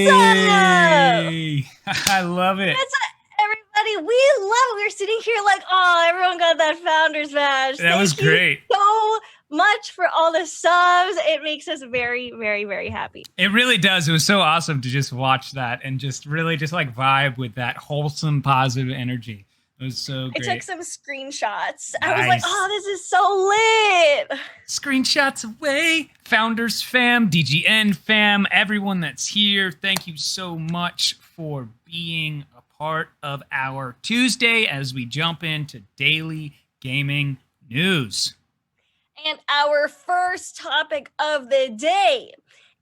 up? Hey, I love it. What's up, everybody? We love it. We're sitting here like, oh, everyone got that Founders Badge. That was Thank you great. so much for all the subs. It makes us very, very, very happy. It really does. It was so awesome to just watch that and just really just like vibe with that wholesome, positive energy. It was so great. I took some screenshots. Nice. I was like, oh, this is so lit. Screenshots away. Founders fam, DGN fam, everyone that's here, thank you so much for being a part of our Tuesday as we jump into daily gaming news. And our first topic of the day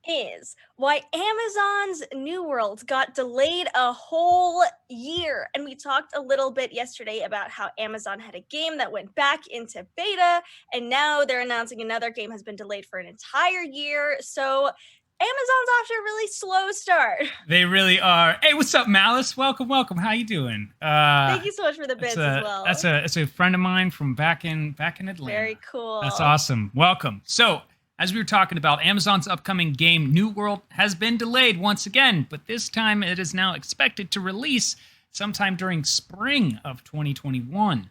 is why Amazon's New World got delayed a whole year. And we talked a little bit yesterday about how Amazon had a game that went back into beta, and now they're announcing another game has been delayed for an entire year. So Amazon's off to a really slow start. They really are. Hey, what's up, Malice? Welcome. How you doing? Thank you so much for the bits as well. That's a friend of mine from back in Atlanta. Very cool. That's awesome. Welcome. So, as we were talking about, Amazon's upcoming game New World has been delayed once again, but this time it is now expected to release sometime during spring of 2021.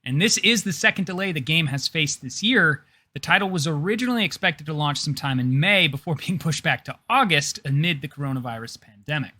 And this is the second delay the game has faced this year. The title was originally expected to launch sometime in May before being pushed back to August amid the coronavirus pandemic.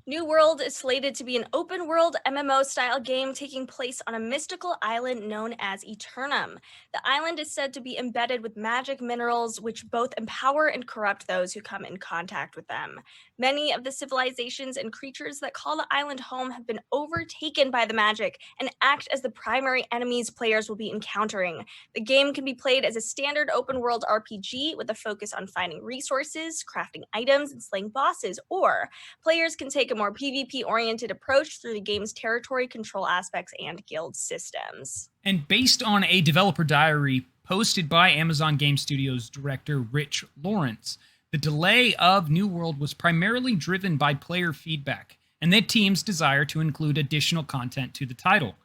New World is slated to be an open-world MMO-style game taking place on a mystical island known as Eternum. The island is said to be embedded with magic minerals which both empower and corrupt those who come in contact with them. Many of the civilizations and creatures that call the island home have been overtaken by the magic and act as the primary enemies players will be encountering. The game can be played as a standard open-world RPG with a focus on finding resources, crafting items, and slaying bosses, or players can take a more PvP-oriented approach through the game's territory control aspects and guild systems. And based on a developer diary posted by Amazon Game Studios director Rich Lawrence, the delay of New World was primarily driven by player feedback and the team's desire to include additional content to the title.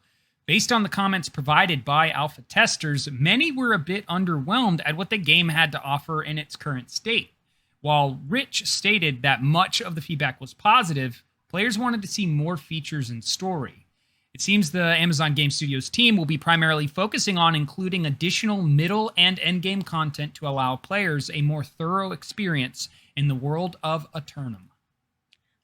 Based on the comments provided by alpha testers, many were a bit underwhelmed at what the game had to offer in its current state. While Rich stated that much of the feedback was positive, players wanted to see more features and story. It seems the Amazon Game Studios team will be primarily focusing on including additional middle and endgame content to allow players a more thorough experience in the world of Eternum.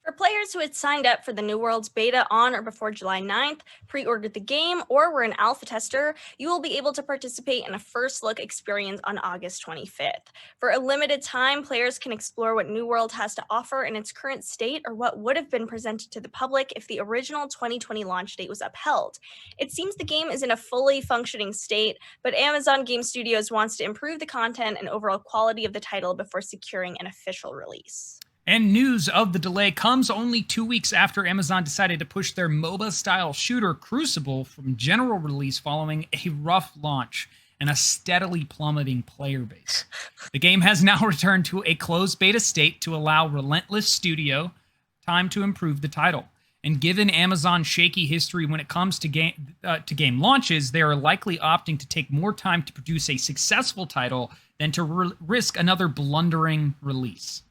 For players who had signed up for the New World's beta on or before July 9th, pre-ordered the game, or were an alpha tester, you will be able to participate in a first look experience on August 25th. For a limited time, players can explore what New World has to offer in its current state or what would have been presented to the public if the original 2020 launch date was upheld. It seems the game is in a fully functioning state, but Amazon Game Studios wants to improve the content and overall quality of the title before securing an official release. And news of the delay comes only 2 weeks after Amazon decided to push their MOBA-style shooter Crucible from general release following a rough launch and a steadily plummeting player base. The game has now returned to a closed beta state to allow Relentless Studio time to improve the title. And given Amazon's shaky history when it comes to game launches, they are likely opting to take more time to produce a successful title than to risk another blundering release.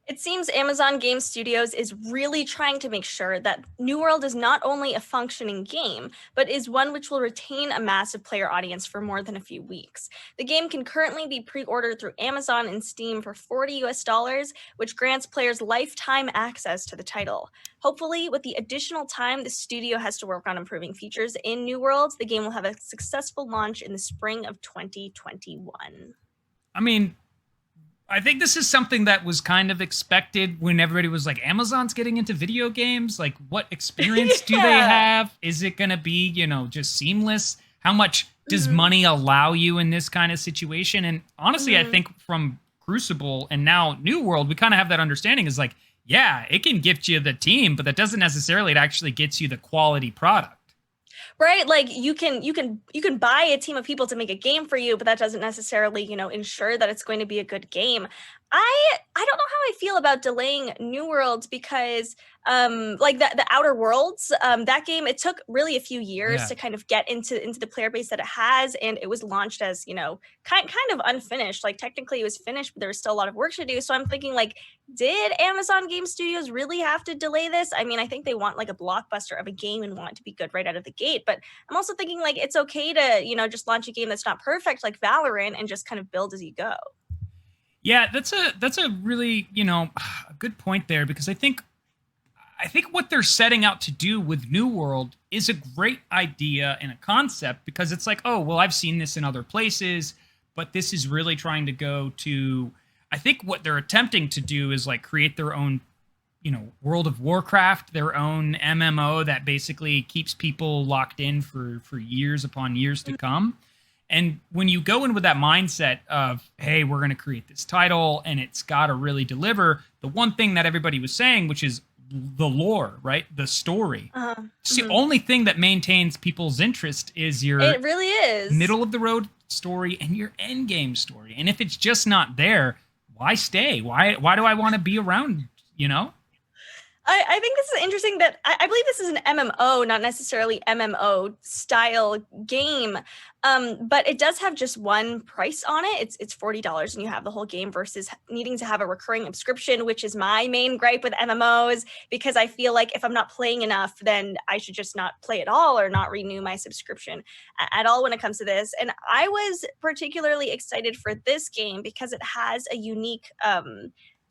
It seems Amazon Game Studios is really trying to make sure that New World is not only a functioning game, but is one which will retain a massive player audience for more than a few weeks. The game can currently be pre-ordered through Amazon and Steam for $40, which grants players lifetime access to the title. Hopefully, with the additional time the studio has to work on improving features in New World, the game will have a successful launch in the spring of 2021. I think this is something that was kind of expected when everybody was like, Amazon's getting into video games. Like, what experience do they have? Is it going to be, just seamless? How much does money allow you in this kind of situation? And honestly, I think from Crucible and now New World, we kind of have that understanding is like, yeah, it can gift you the team, but that doesn't necessarily, it actually gets you the quality product. Right, like you can buy a team of people to make a game for you, but that doesn't necessarily, ensure that it's going to be a good game. I don't know how I feel about delaying New Worlds because like the Outer Worlds, that game, it took really a few years to kind of get into the player base that it has, and it was launched as, you know, kind of unfinished. Like technically it was finished, but there was still a lot of work to do. So I'm thinking like, did Amazon Game Studios really have to delay this? I mean, I think they want like a blockbuster of a game and want it to be good right out of the gate, but I'm also thinking like it's okay to, you know, just launch a game that's not perfect like Valorant and just kind of build as you go. Yeah, that's a really, you know, a good point there, because I think what they're setting out to do with New World is a great idea and a concept, because it's like, oh, well, I've seen this in other places, but this is really trying to go to, I think what they're attempting to do is like create their own, you know, World of Warcraft, their own MMO that basically keeps people locked in for years upon years to come. And when you go in with that mindset of, hey, we're going to create this title and it's got to really deliver, the one thing that everybody was saying, which is the lore, right? The story. It's the only thing that maintains people's interest is your It really is. middle of the road story and your end game story. And if it's just not there, why stay? Why do I want to be around, you know? I think this is interesting that I believe this is an MMO, not necessarily MMO style game. But it does have just one price on it. It's $40 and you have the whole game versus needing to have a recurring subscription, which is my main gripe with MMOs, because I feel like if I'm not playing enough, then I should just not play at all or not renew my subscription at all when it comes to this. And I was particularly excited for this game because it has a unique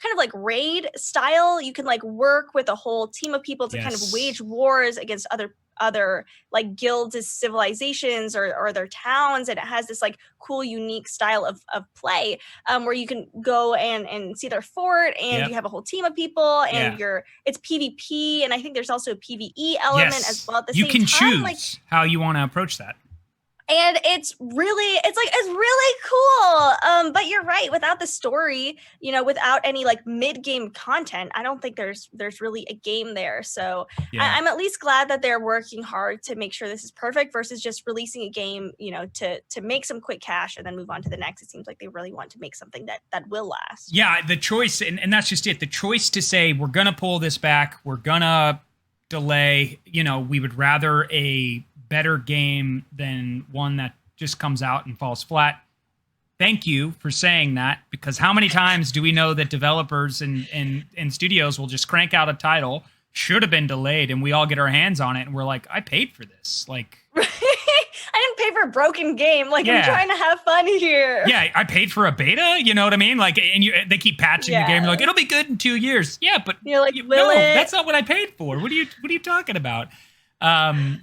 kind of like raid style. You can like work with a whole team of people to kind of wage wars against other like guilds, civilizations, or their towns, and it has this like cool unique style of play where you can go and see their fort, and you have a whole team of people, and it's PvP, and I think there's also a PvE element as well at the same time. You can choose how you want to approach that. And it's really cool. But you're right, without the story, you know, without any like mid-game content, I don't think there's really a game there. So I'm at least glad that they're working hard to make sure this is perfect versus just releasing a game, you know, to make some quick cash and then move on to the next. It seems like they really want to make something that will last. Yeah, the choice, and that's just it. The choice to say, we're going to pull this back, we're going to delay, you know, we would rather a better game than one that just comes out and falls flat. Thank you for saying that, because how many times do we know that developers and studios will just crank out a title, should have been delayed, and we all get our hands on it and we're like, I paid for this. Like, I didn't pay for a broken game. Like, I'm trying to have fun here. Yeah, I paid for a beta, you know what I mean? Like, and they keep patching the game. You're like, it'll be good in 2 years. Yeah, but you're like, no, that's not what I paid for. What are you talking about?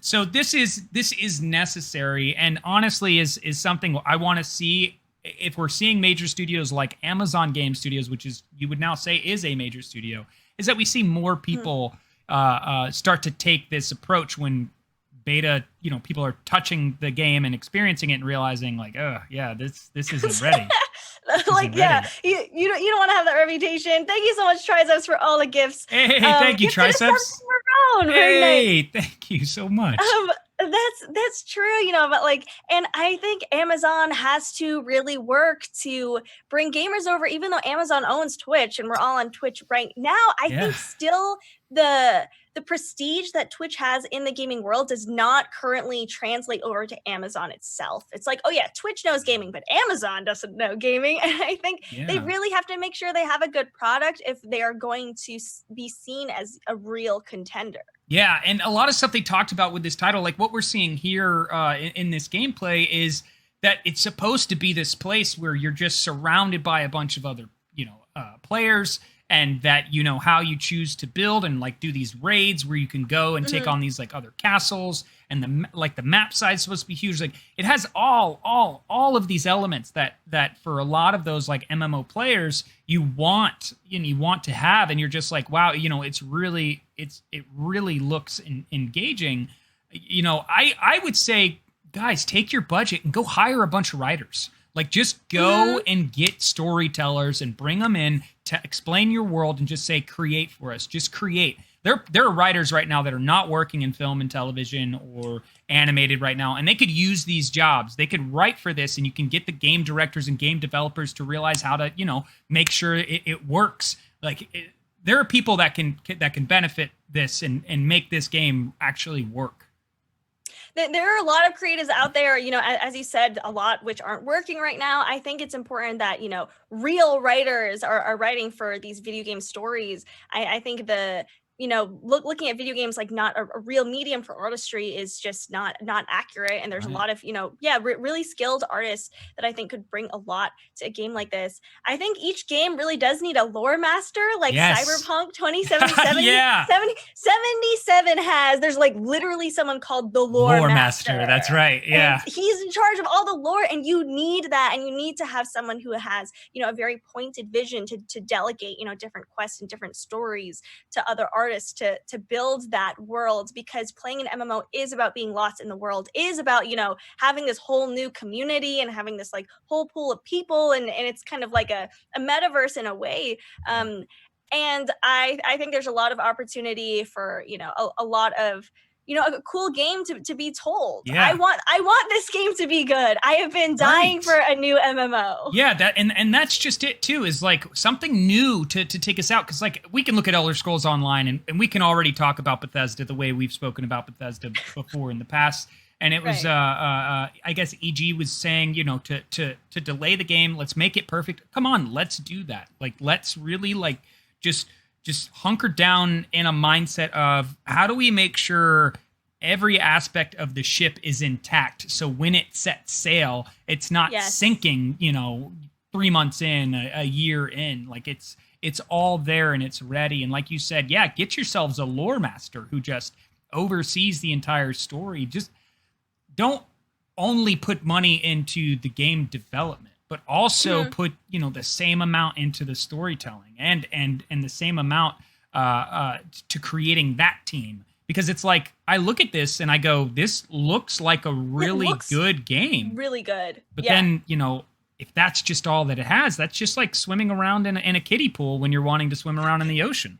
So this is necessary, and honestly is something I want to see. If we're seeing major studios like Amazon Game Studios, which is, you would now say is a major studio, is that we see more people start to take this approach when beta, you know, people are touching the game and experiencing it and realizing like, oh yeah, this isn't ready. Like, yeah, you don't want to have that reputation. Thank you so much, Triceps, for all the gifts. Hey, thank you, Triceps. Hey, thank you so much. That's true, you know, but like, and I think Amazon has to really work to bring gamers over, even though Amazon owns Twitch and we're all on Twitch right now. I think still the prestige that Twitch has in the gaming world does not currently translate over to Amazon itself. It's like, oh yeah, Twitch knows gaming, but Amazon doesn't know gaming. And I think they really have to make sure they have a good product if they are going to be seen as a real contender. Yeah, and a lot of stuff they talked about with this title, like what we're seeing here in this gameplay, is that it's supposed to be this place where you're just surrounded by a bunch of other, you know, players, and that you know how you choose to build and like do these raids where you can go and take on these like other castles, and the map size is supposed to be huge. Like it has all of these elements that for a lot of those like MMO players you want to have, and you're just like, wow, you know, it really looks engaging. You know, I would say, guys, take your budget and go hire a bunch of writers. Like, just go and get storytellers and bring them in to explain your world and just say, create for us. Just create. there are writers right now that are not working in film and television or animated right now, and they could use these jobs. They could write for this, and you can get the game directors and game developers to realize how to, make sure it works. There are people that can benefit this and make this game actually work. There are a lot of creatives out there, as you said, a lot which aren't working right now. I think it's important that, real writers are writing for these video game stories. I think looking at video games like not a real medium for artistry is just not accurate. And there's a lot of, really skilled artists that I think could bring a lot to a game like this. I think each game really does need a lore master, like Cyberpunk 2077. 77 has, there's like literally someone called the lore master. That's right. Yeah. And he's in charge of all the lore, and you need that. And you need to have someone who has, a very pointed vision to delegate, different quests and different stories to other artists to build that world, because playing an MMO is about being lost in the world, is about, having this whole new community and having this like whole pool of people, and it's kind of like a metaverse in a way. And I think there's a lot of opportunity for, a lot of, a cool game to be told. Yeah. I want this game to be good. I have been dying for a new MMO. Yeah, and that's just it too, is like something new to take us out. Because like we can look at Elder Scrolls Online and we can already talk about Bethesda the way we've spoken about Bethesda before in the past. And it was I guess EG was saying, to delay the game, let's make it perfect. Come on, let's do that. Like let's really like just hunker down in a mindset of how do we make sure every aspect of the ship is intact, so when it sets sail, it's not sinking, 3 months in, a year in. Like it's all there and it's ready. And like you said, get yourselves a lore master who just oversees the entire story. Just don't only put money into the game development, but also put, the same amount into the storytelling and the same amount to creating that team. Because it's like, I look at this and I go, this looks like a really good game. Really good. But then, if that's just all that it has, that's just like swimming around in a kiddie pool when you're wanting to swim around in the ocean.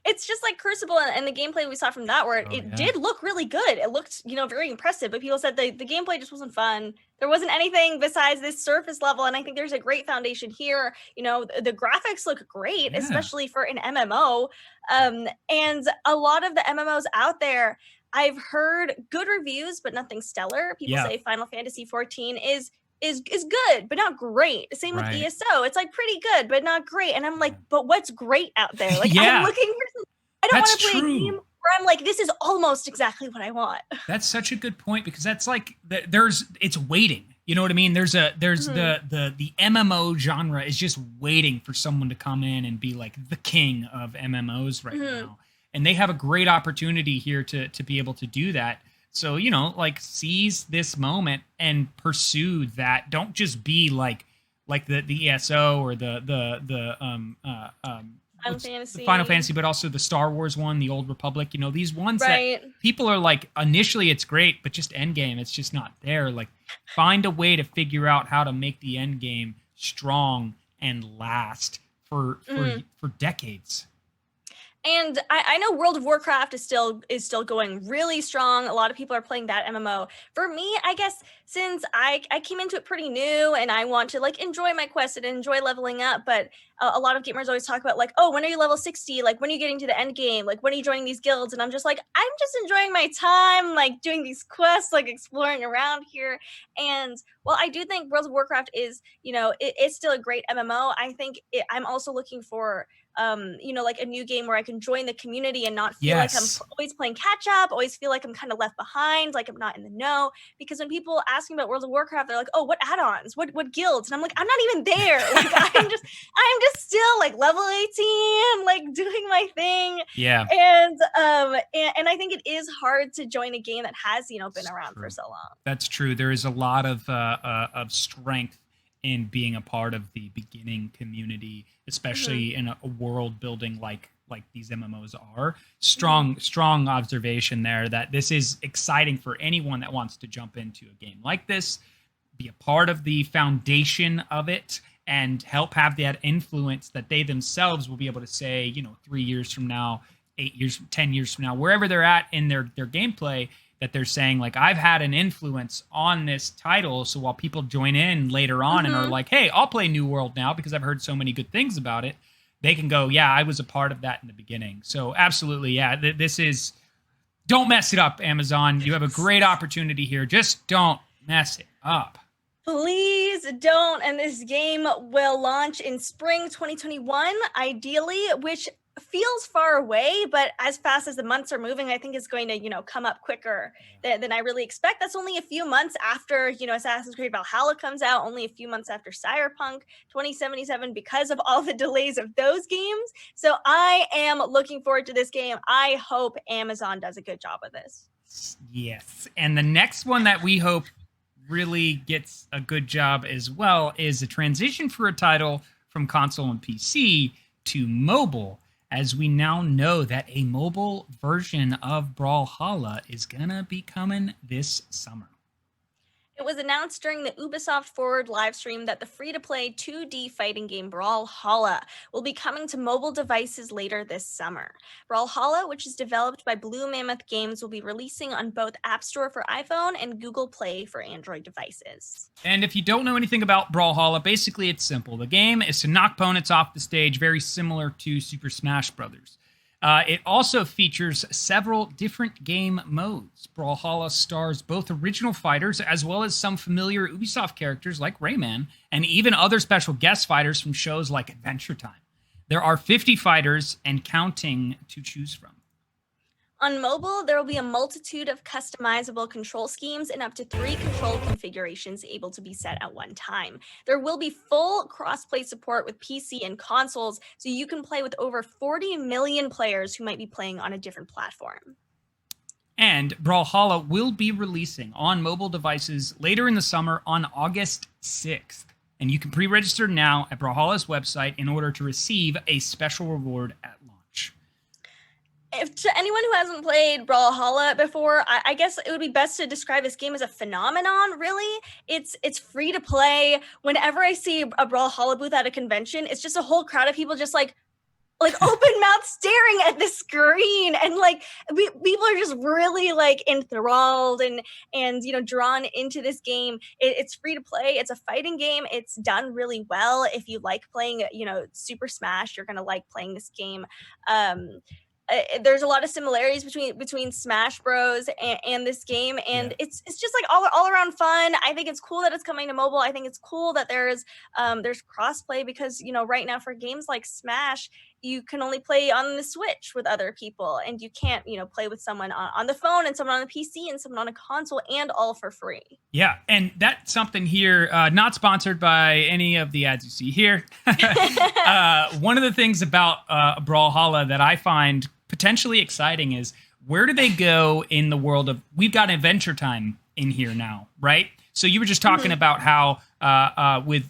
It's just like Crucible and the gameplay we saw from that, where it did look really good. It looked, very impressive, but people said the gameplay just wasn't fun. There wasn't anything besides this surface level, and I think there's a great foundation here. The graphics look great, especially for an MMO. And a lot of the MMOs out there, I've heard good reviews, but nothing stellar. People say Final Fantasy 14 is good, but not great. Same with ESO. It's like pretty good, but not great. And I'm like, but what's great out there? Like I'm looking for some, I don't want to play a game where I'm like, this is almost exactly what I want. That's such a good point, because that's like it's waiting. You know what I mean? There's the MMO genre is just waiting for someone to come in and be like the king of MMOs right now. And they have a great opportunity here to be able to do that. So, seize this moment and pursue that. Don't just be like the ESO or the Final Fantasy, but also the Star Wars one, the Old Republic. These ones that people are like, initially it's great, but just endgame, it's just not there. Like, find a way to figure out how to make the endgame strong and last for decades. And I know World of Warcraft is still going really strong. A lot of people are playing that MMO. For me, I guess since I came into it pretty new and I want to like enjoy my quest and enjoy leveling up, but a lot of gamers always talk about like, oh, when are you level 60? Like, when are you getting to the end game? Like, when are you joining these guilds? And I'm just like, I'm just enjoying my time, like doing these quests, like exploring around here. And while I do think World of Warcraft is, it's still a great MMO, I think I'm also looking for like a new game where I can join the community and not feel like I'm always playing catch up, always feel like I'm kind of left behind, like I'm not in the know. Because when people ask me about World of Warcraft, they're like, oh, what add-ons, what guilds? And I'm like, I'm not even there. Like I'm just still like level 18, like doing my thing. Yeah. And I think it is hard to join a game that has, been around for so long. That's true. There is a lot of strength in being a part of the beginning community, especially in a world building like these MMOs are. Strong observation there that this is exciting for anyone that wants to jump into a game like this, be a part of the foundation of it, and help have that influence that they themselves will be able to say, 3 years from now, 8 years, 10 years from now, wherever they're at in their gameplay, that they're saying like, I've had an influence on this title. So while people join in later on and are like, hey, I'll play New World now because I've heard so many good things about it, they can go, yeah, I was a part of that in the beginning. So absolutely, yeah, this is, don't mess it up, Amazon. You have a great opportunity here. Just don't mess it up. Please don't. And this game will launch in spring 2021, ideally, which feels far away, but as fast as the months are moving, I think it's going to, come up quicker than I really expect. That's only a few months after, Assassin's Creed Valhalla comes out, only a few months after Cyberpunk 2077 because of all the delays of those games. So I am looking forward to this game. I hope Amazon does a good job with this. Yes. And the next one that we hope really gets a good job as well is a transition for a title from console and PC to mobile, as we now know that a mobile version of Brawlhalla is gonna be coming this summer. It was announced during the Ubisoft Forward live stream that the free-to-play 2D fighting game Brawlhalla will be coming to mobile devices later this summer. Brawlhalla, which is developed by Blue Mammoth Games, will be releasing on both App Store for iPhone and Google Play for Android devices. And if you don't know anything about Brawlhalla, basically it's simple. The game is to knock opponents off the stage, very similar to Super Smash Bros. It also features several different game modes. Brawlhalla stars both original fighters as well as some familiar Ubisoft characters like Rayman, and even other special guest fighters from shows like Adventure Time. There are 50 fighters and counting to choose from. On mobile, there will be a multitude of customizable control schemes and up to 3 control configurations able to be set at one time. There will be full cross-play support with PC and consoles, so you can play with over 40 million players who might be playing on a different platform. And Brawlhalla will be releasing on mobile devices later in the summer on August 6th. And you can pre-register now at Brawlhalla's website in order to receive a special reward at launch. If to anyone who hasn't played Brawlhalla before, I guess it would be best to describe this game as a phenomenon, really. It's free to play. Whenever I see a Brawlhalla booth at a convention, it's just a whole crowd of people just like open mouth staring at the screen, and people are just really enthralled and drawn into this game. It's free to play. It's a fighting game. It's done really well. If you like playing Super Smash, you're gonna like playing this game. There's a lot of similarities between Smash Bros and this game, and it's just all around fun. I think it's cool that it's coming to mobile. I think it's cool that there's crossplay, because right now for games like Smash, you can only play on the Switch with other people, and you can't play with someone on the phone and someone on a PC and someone on a console, and all for free. Yeah, and that's something here, not sponsored by any of the ads you see here. One of the things about Brawlhalla that I find potentially exciting is, where do they go in the world of, we've got Adventure Time in here now, right? So you were just talking about how with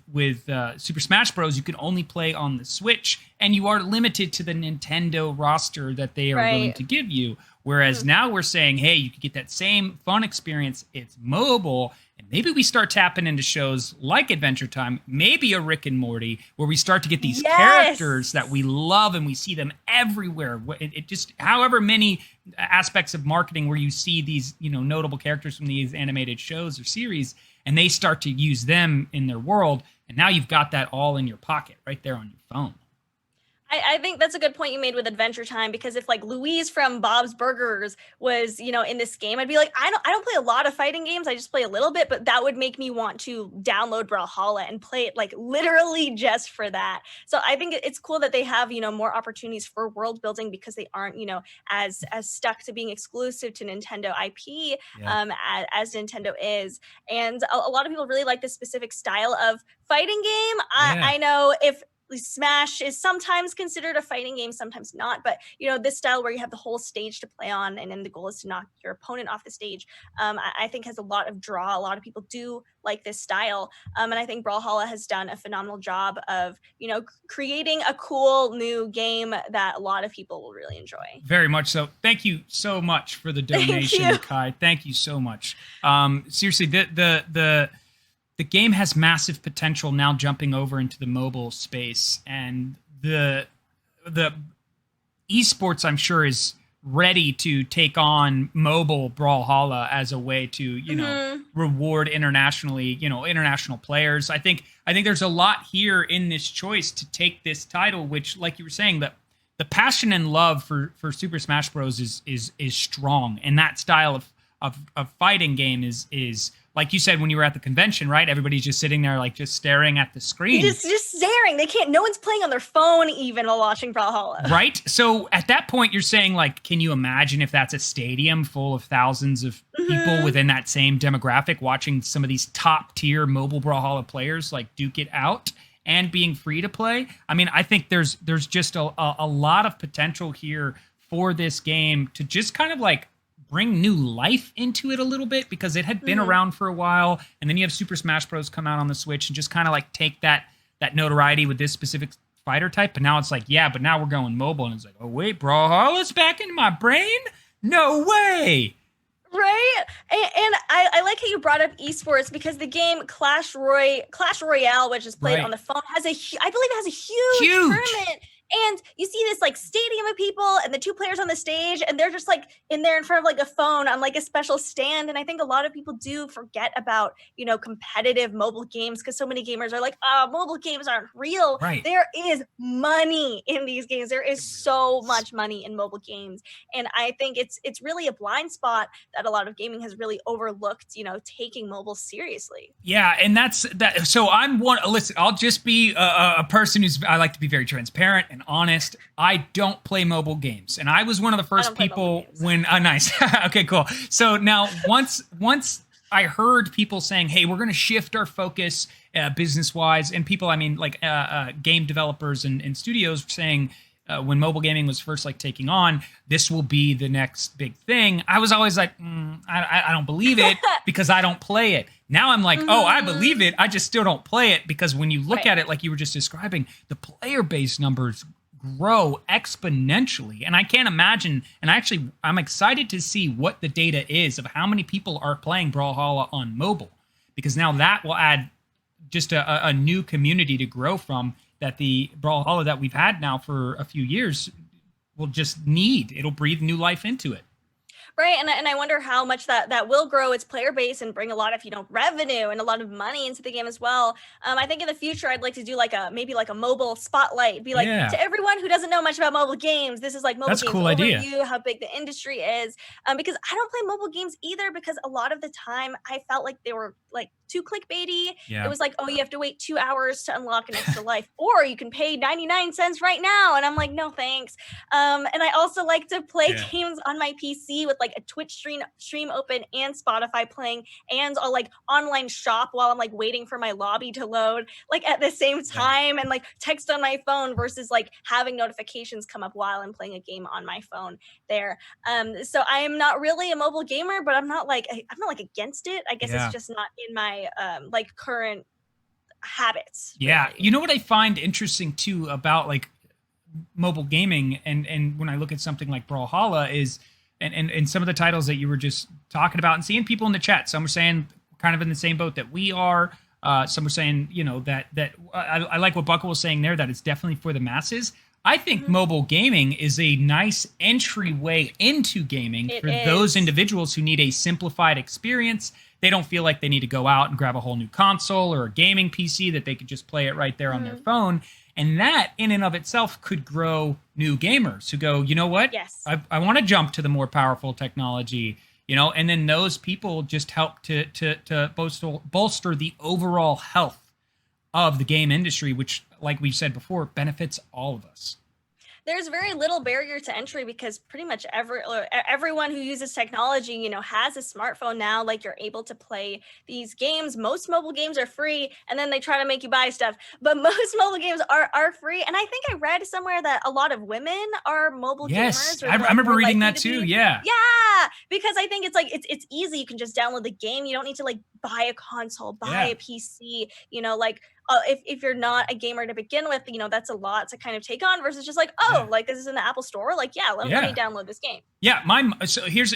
Super Smash Bros, you can only play on the Switch, and you are limited to the Nintendo roster that they are willing to give you. Whereas now we're saying, hey, you can get that same fun experience. It's mobile. And maybe we start tapping into shows like Adventure Time, maybe a Rick and Morty, where we start to get these characters that we love and we see them everywhere. It just, however many aspects of marketing where you see these, notable characters from these animated shows or series, and they start to use them in their world. And now you've got that all in your pocket right there on your phone. I think that's a good point you made with Adventure Time, because if Louise from Bob's Burgers was, in this game, I'd be like, I don't play a lot of fighting games. I just play a little bit, but that would make me want to download Brawlhalla and play it literally just for that. So I think it's cool that they have, more opportunities for world building, because they aren't, as stuck to being exclusive to Nintendo IP as Nintendo is. And a lot of people really like this specific style of fighting game. I know if Smash is sometimes considered a fighting game, sometimes not, but this style where you have the whole stage to play on, and then the goal is to knock your opponent off the stage, I think has a lot of draw. A lot of people do like this style, and I think Brawlhalla has done a phenomenal job of creating a cool new game that a lot of people will really enjoy. Very much so. Thank you so much for the donation, Kai. Thank you so much. Seriously, the game has massive potential now, jumping over into the mobile space, and the esports, I'm sure, is ready to take on mobile Brawlhalla as a way to, reward internationally, international players. I think there's a lot here in this choice to take this title, which, like you were saying, that the passion and love for Super Smash Bros. is strong, and that style of fighting game is like you said when you were at the convention, right? Everybody's just sitting there, like, just staring at the screen. Just staring. They can't. No one's playing on their phone even while watching Brawlhalla. Right. So at that point, you're saying, like, can you imagine if that's a stadium full of thousands of people within that same demographic watching some of these top tier mobile Brawlhalla players like duke it out and being free to play? I mean, I think there's just a lot of potential here for this game to just kind of like bring new life into it a little bit, because it had been around for a while, and then you have Super Smash Bros. Come out on the Switch and just kind of like take that notoriety with this specific fighter type. But now it's like, yeah, but now we're going mobile, and it's like, oh wait, Brawlhalla's back in my brain? No way. Right? And I like how you brought up esports, because the game Clash Royale, which is played on the phone, I believe it has a huge tournament. And you see this like stadium of people and the two players on the stage, and they're just like in there in front of like a phone on like a special stand. And I think a lot of people do forget about, competitive mobile games, because so many gamers are like, mobile games aren't real. Right. There is money in these games. There is so much money in mobile games. And I think it's really a blind spot that a lot of gaming has really overlooked, taking mobile seriously. Yeah, and that's that. So listen, I'll just be a person I like to be very transparent and honest. I don't play mobile games, and I was one of the first people when nice. Okay, cool. So now once I heard people saying, hey, we're going to shift our focus business wise, and people, I mean, like game developers and studios saying, when mobile gaming was first like taking on, this will be the next big thing. I was always like, I don't believe it because I don't play it. Now I'm like, oh, I believe it. I just still don't play it, because when you look at it, like you were just describing, the player base numbers grow exponentially. And I can't imagine, and I'm excited to see what the data is of how many people are playing Brawlhalla on mobile, because now that will add just a new community to grow from, that the Brawlhalla that we've had now for a few years will just need. It'll breathe new life into it. Right, and I wonder how much that will grow its player base and bring a lot of revenue and a lot of money into the game as well. I think in the future I'd like to do maybe a mobile spotlight, be like, to everyone who doesn't know much about mobile games, this is like mobile games cool idea. Overview, how big the industry is. Because I don't play mobile games either, because a lot of the time I felt like they were like too clickbaity. It was like, oh, you have to wait 2 hours to unlock an extra life, or you can pay 99 cents right now, and I'm like, no thanks. And I also like to play games on my PC with like a Twitch stream open and Spotify playing, and I'll like online shop while I'm like waiting for my lobby to load, like at the same time, and like text on my phone versus like having notifications come up while I'm playing a game on my phone there. So I am not really a mobile gamer, but I'm not like against it. I guess it's just not in my like current habits. Yeah. Really. You know what I find interesting too about like mobile gaming, and when I look at something like Brawlhalla is, and some of the titles that you were just talking about, and seeing people in the chat, some are saying kind of in the same boat that we are. Some are saying, that I like what Buckle was saying there, that it's definitely for the masses. I think mobile gaming is a nice entryway into gaming for those individuals who need a simplified experience. They don't feel like they need to go out and grab a whole new console or a gaming PC, that they could just play it right there on their phone. And that in and of itself could grow new gamers who go, you know what? Yes. I want to jump to the more powerful technology, and then those people just help to bolster the overall health of the game industry, which, like we've said before, benefits all of us. There's very little barrier to entry, because pretty much everyone who uses technology, has a smartphone now. Like, you're able to play these games. Most mobile games are free, and then they try to make you buy stuff. But most mobile games are free. And I think I read somewhere that a lot of women are mobile gamers. Yes, I remember reading that too. Yeah. Yeah, because I think it's like it's easy. You can just download the game. You don't need to like buy a console, buy a PC. If you're not a gamer to begin with, that's a lot to kind of take on, versus just like, like this is in the Apple Store. Like, let me download this game. Yeah, so here's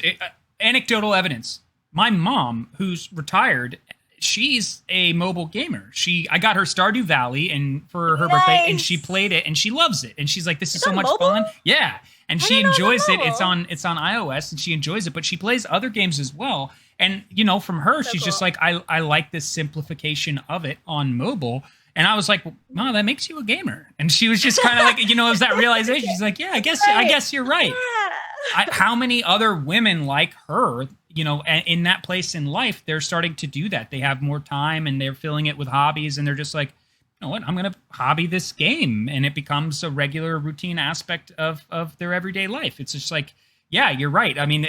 anecdotal evidence. My mom, who's retired, she's a mobile gamer. I got her Stardew Valley and for her birthday, and she played it and she loves it. And she's like, "This is so much fun." Yeah, and she enjoys it. It's on iOS and she enjoys it. But she plays other games as well. And from her, she's just like, I like this simplification of it on mobile. And I was like, "Wow, that makes you a gamer." And she was just kind of like, it was that realization. She's like, "Yeah, I guess you're right." Yeah. How many other women like her? In that place in life, they're starting to do that. They have more time and they're filling it with hobbies, and they're just like, "You know what? I'm going to hobby this game." And it becomes a regular routine aspect of their everyday life. It's just like, yeah, you're right. I mean,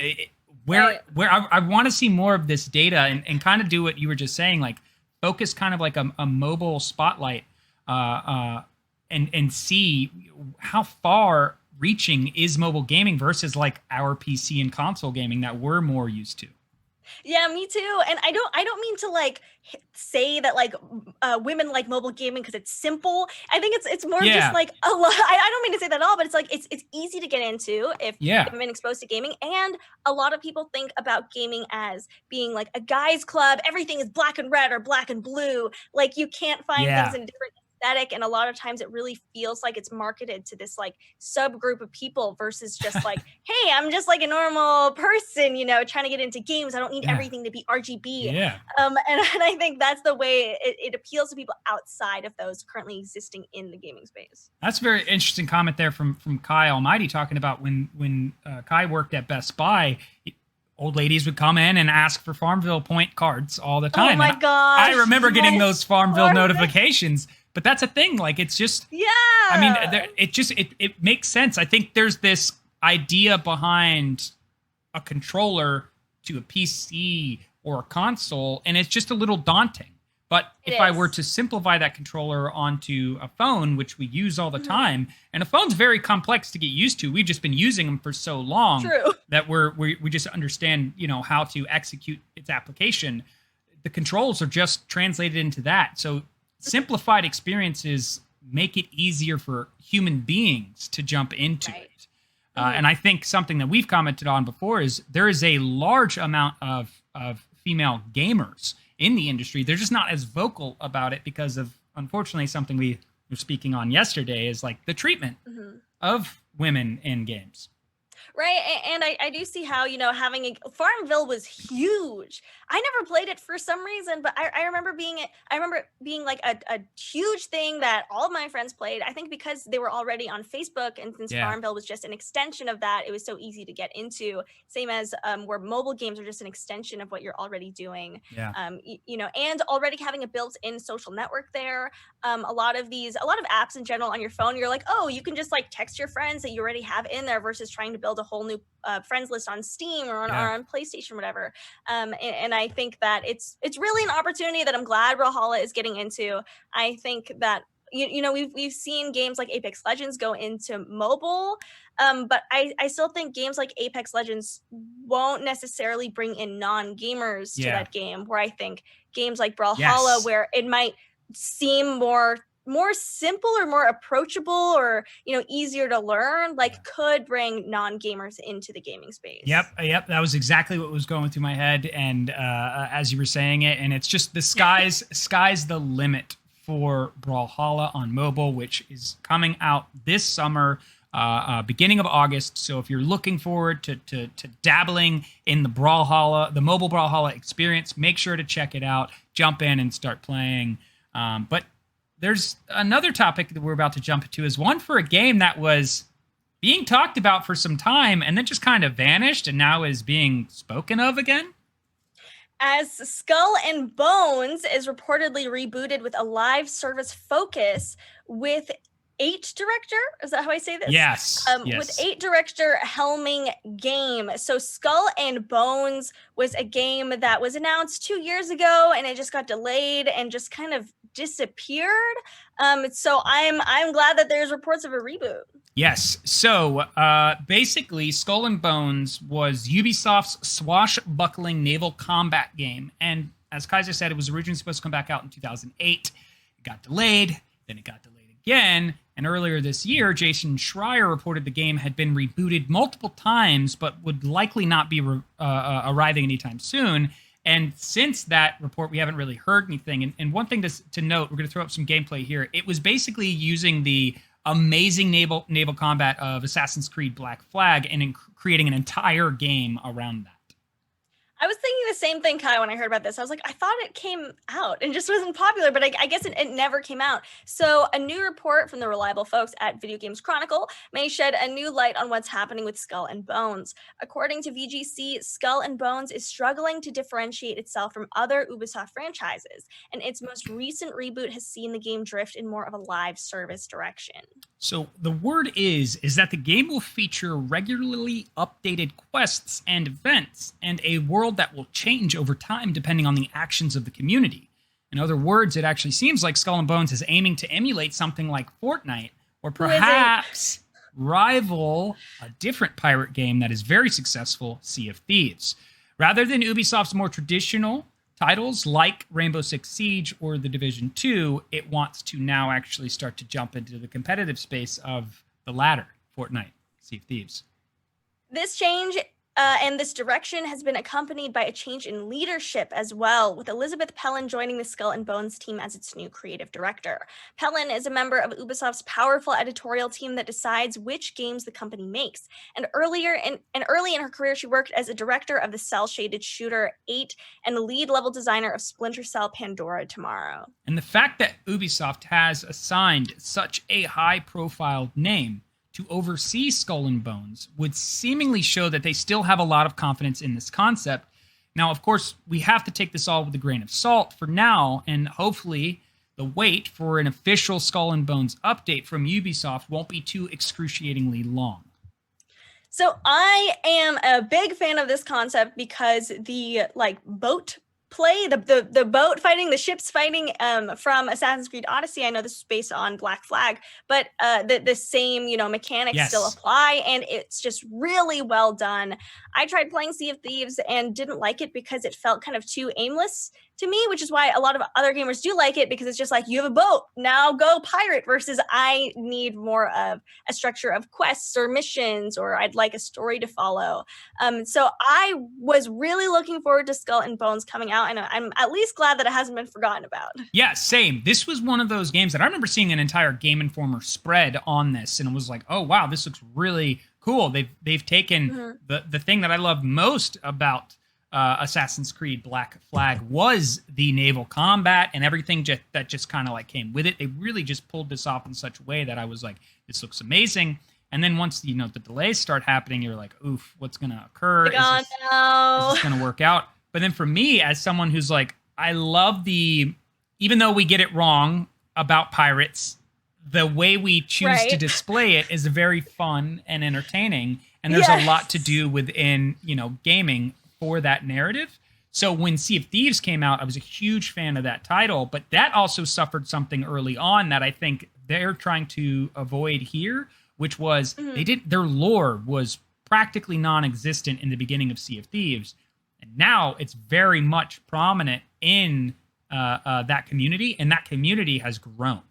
where I want to see more of this data and kind of do what you were just saying, like focus kind of like a mobile spotlight and see how far reaching is mobile gaming versus like our PC and console gaming that we're more used to. Yeah, me too. And I don't mean to like say that like women like mobile gaming because it's simple. I think it's more just like a lot. I don't mean to say that at all, but it's like it's easy to get into if you haven't been exposed to gaming. And a lot of people think about gaming as being like a guys club. Everything is black and red or black and blue. Like you can't find things in different aesthetic, and a lot of times it really feels like it's marketed to this like subgroup of people versus just like, hey, I'm just like a normal person, trying to get into games. I don't need everything to be RGB. And I think that's the way it appeals to people outside of those currently existing in the gaming space. That's a very interesting comment there from Kai Almighty, talking about when Kai worked at Best Buy. Old ladies would come in and ask for Farmville point cards all the time. Oh my gosh. I remember getting those Farmville notifications. But that's a thing. Like, it's just, I mean, it makes sense. I think there's this idea behind a controller to a PC or a console, and it's just a little daunting. But if I were to simplify that controller onto a phone, which we use all the time, and a phone's very complex to get used to. We've just been using them for so long that we just understand, how to execute its application. The controls are just translated into that. So simplified experiences make it easier for human beings to jump into it. And I think something that we've commented on before is there is a large amount of female gamers in the industry. They're just not as vocal about it because of, unfortunately, something we were speaking on yesterday is like the treatment of women in games. Right. And I do see how, having Farmville was huge. I never played it for some reason, but I remember being like a huge thing that all of my friends played. I think because they were already on Facebook, and since Farmville was just an extension of that, it was so easy to get into. Same as where mobile games are just an extension of what you're already doing. And already having a built-in social network there. A lot of apps in general on your phone, you're like, oh, you can just like text your friends that you already have in there versus trying to build a whole new friends list on Steam or on PlayStation, whatever. And I think that it's really an opportunity that I'm glad Brawlhalla is getting into. I think that we've seen games like Apex Legends go into mobile, but I still think games like Apex Legends won't necessarily bring in non-gamers to that game. Where I think games like Brawlhalla, where it might seem more simple or more approachable or easier to learn, like could bring non-gamers into the gaming space. Yep, that was exactly what was going through my head, and as you were saying it, and it's just the sky's the limit for Brawlhalla on mobile, which is coming out this summer, beginning of August. So if you're looking forward to dabbling in the mobile Brawlhalla experience, make sure to check it out, jump in and start playing. But there's another topic that we're about to jump into, is one for a game that was being talked about for some time and then just kind of vanished and now is being spoken of again. As Skull and Bones is reportedly rebooted with a live service focus with 8 director. Is that how I say this? Yes. With 8 director helming game. So Skull and Bones was a game that was announced 2 years ago and it just got delayed and just kind of disappeared. So I'm glad that there's reports of a reboot. Yes. So basically, Skull and Bones was Ubisoft's swashbuckling naval combat game. And as Kaiser said, it was originally supposed to come back out in 2008. It got delayed. Then it got delayed again. And earlier this year, Jason Schreier reported the game had been rebooted multiple times, but would likely not be arriving anytime soon. And since that report, we haven't really heard anything. And one thing to note, we're going to throw up some gameplay here. It was basically using the amazing naval combat of Assassin's Creed Black Flag and creating an entire game around that. I was thinking the same thing, Kai, when I heard about this. I was like, I thought it came out and just wasn't popular, but I guess it never came out. So a new report from the reliable folks at Video Games Chronicle may shed a new light on what's happening with Skull and Bones. According to VGC, Skull and Bones is struggling to differentiate itself from other Ubisoft franchises, and its most recent reboot has seen the game drift in more of a live service direction. So the word is that the game will feature regularly updated quests and events and a world that will change over time depending on the actions of the community. In other words, it actually seems like Skull and Bones is aiming to emulate something like Fortnite, or perhaps rival a different pirate game that is very successful, Sea of Thieves. Rather than Ubisoft's more traditional titles like Rainbow Six Siege or The Division 2, it wants to now actually start to jump into the competitive space of the latter, Fortnite, Sea of Thieves. This change and this direction has been accompanied by a change in leadership as well, with Elizabeth Pellin joining the Skull and Bones team as its new creative director. Pellin is a member of Ubisoft's powerful editorial team that decides which games the company makes. And early in her career, she worked as a director of the cel-shaded shooter 8 and the lead level designer of Splinter Cell Pandora Tomorrow. And the fact that Ubisoft has assigned such a high-profile name to oversee Skull and Bones would seemingly show that they still have a lot of confidence in this concept. Now, of course, we have to take this all with a grain of salt for now, and hopefully the wait for an official Skull and Bones update from Ubisoft won't be too excruciatingly long. So I am a big fan of this concept because the boat play, the boat fighting, the ships fighting from Assassin's Creed Odyssey. I know this is based on Black Flag, but the same mechanics still apply, and it's just really well done. I tried playing Sea of Thieves and didn't like it because it felt kind of too aimless to me, which is why a lot of other gamers do like it, because it's just like, you have a boat, now go pirate, versus I need more of a structure of quests or missions, or I'd like a story to follow. So I was really looking forward to Skull and Bones coming out, and I'm at least glad that it hasn't been forgotten about. Yeah, same. This was one of those games that I remember seeing an entire Game Informer spread on this, and it was like, oh wow, this looks really cool. They've taken the thing that I love most about Assassin's Creed Black Flag was the naval combat and everything that just kind of like came with it. They really just pulled this off in such a way that I was like, this looks amazing. And then once the delays start happening, you're like, oof, what's going to occur? Is this going to work out? But then for me, as someone who's like, I love even though we get it wrong about pirates, the way we choose to display it is very fun and entertaining. And there's a lot to do within, gaming for that narrative. So when Sea of Thieves came out, I was a huge fan of that title, but that also suffered something early on that I think they're trying to avoid here, which was their lore was practically non-existent in the beginning of Sea of Thieves. And now it's very much prominent in that community, and that community has grown.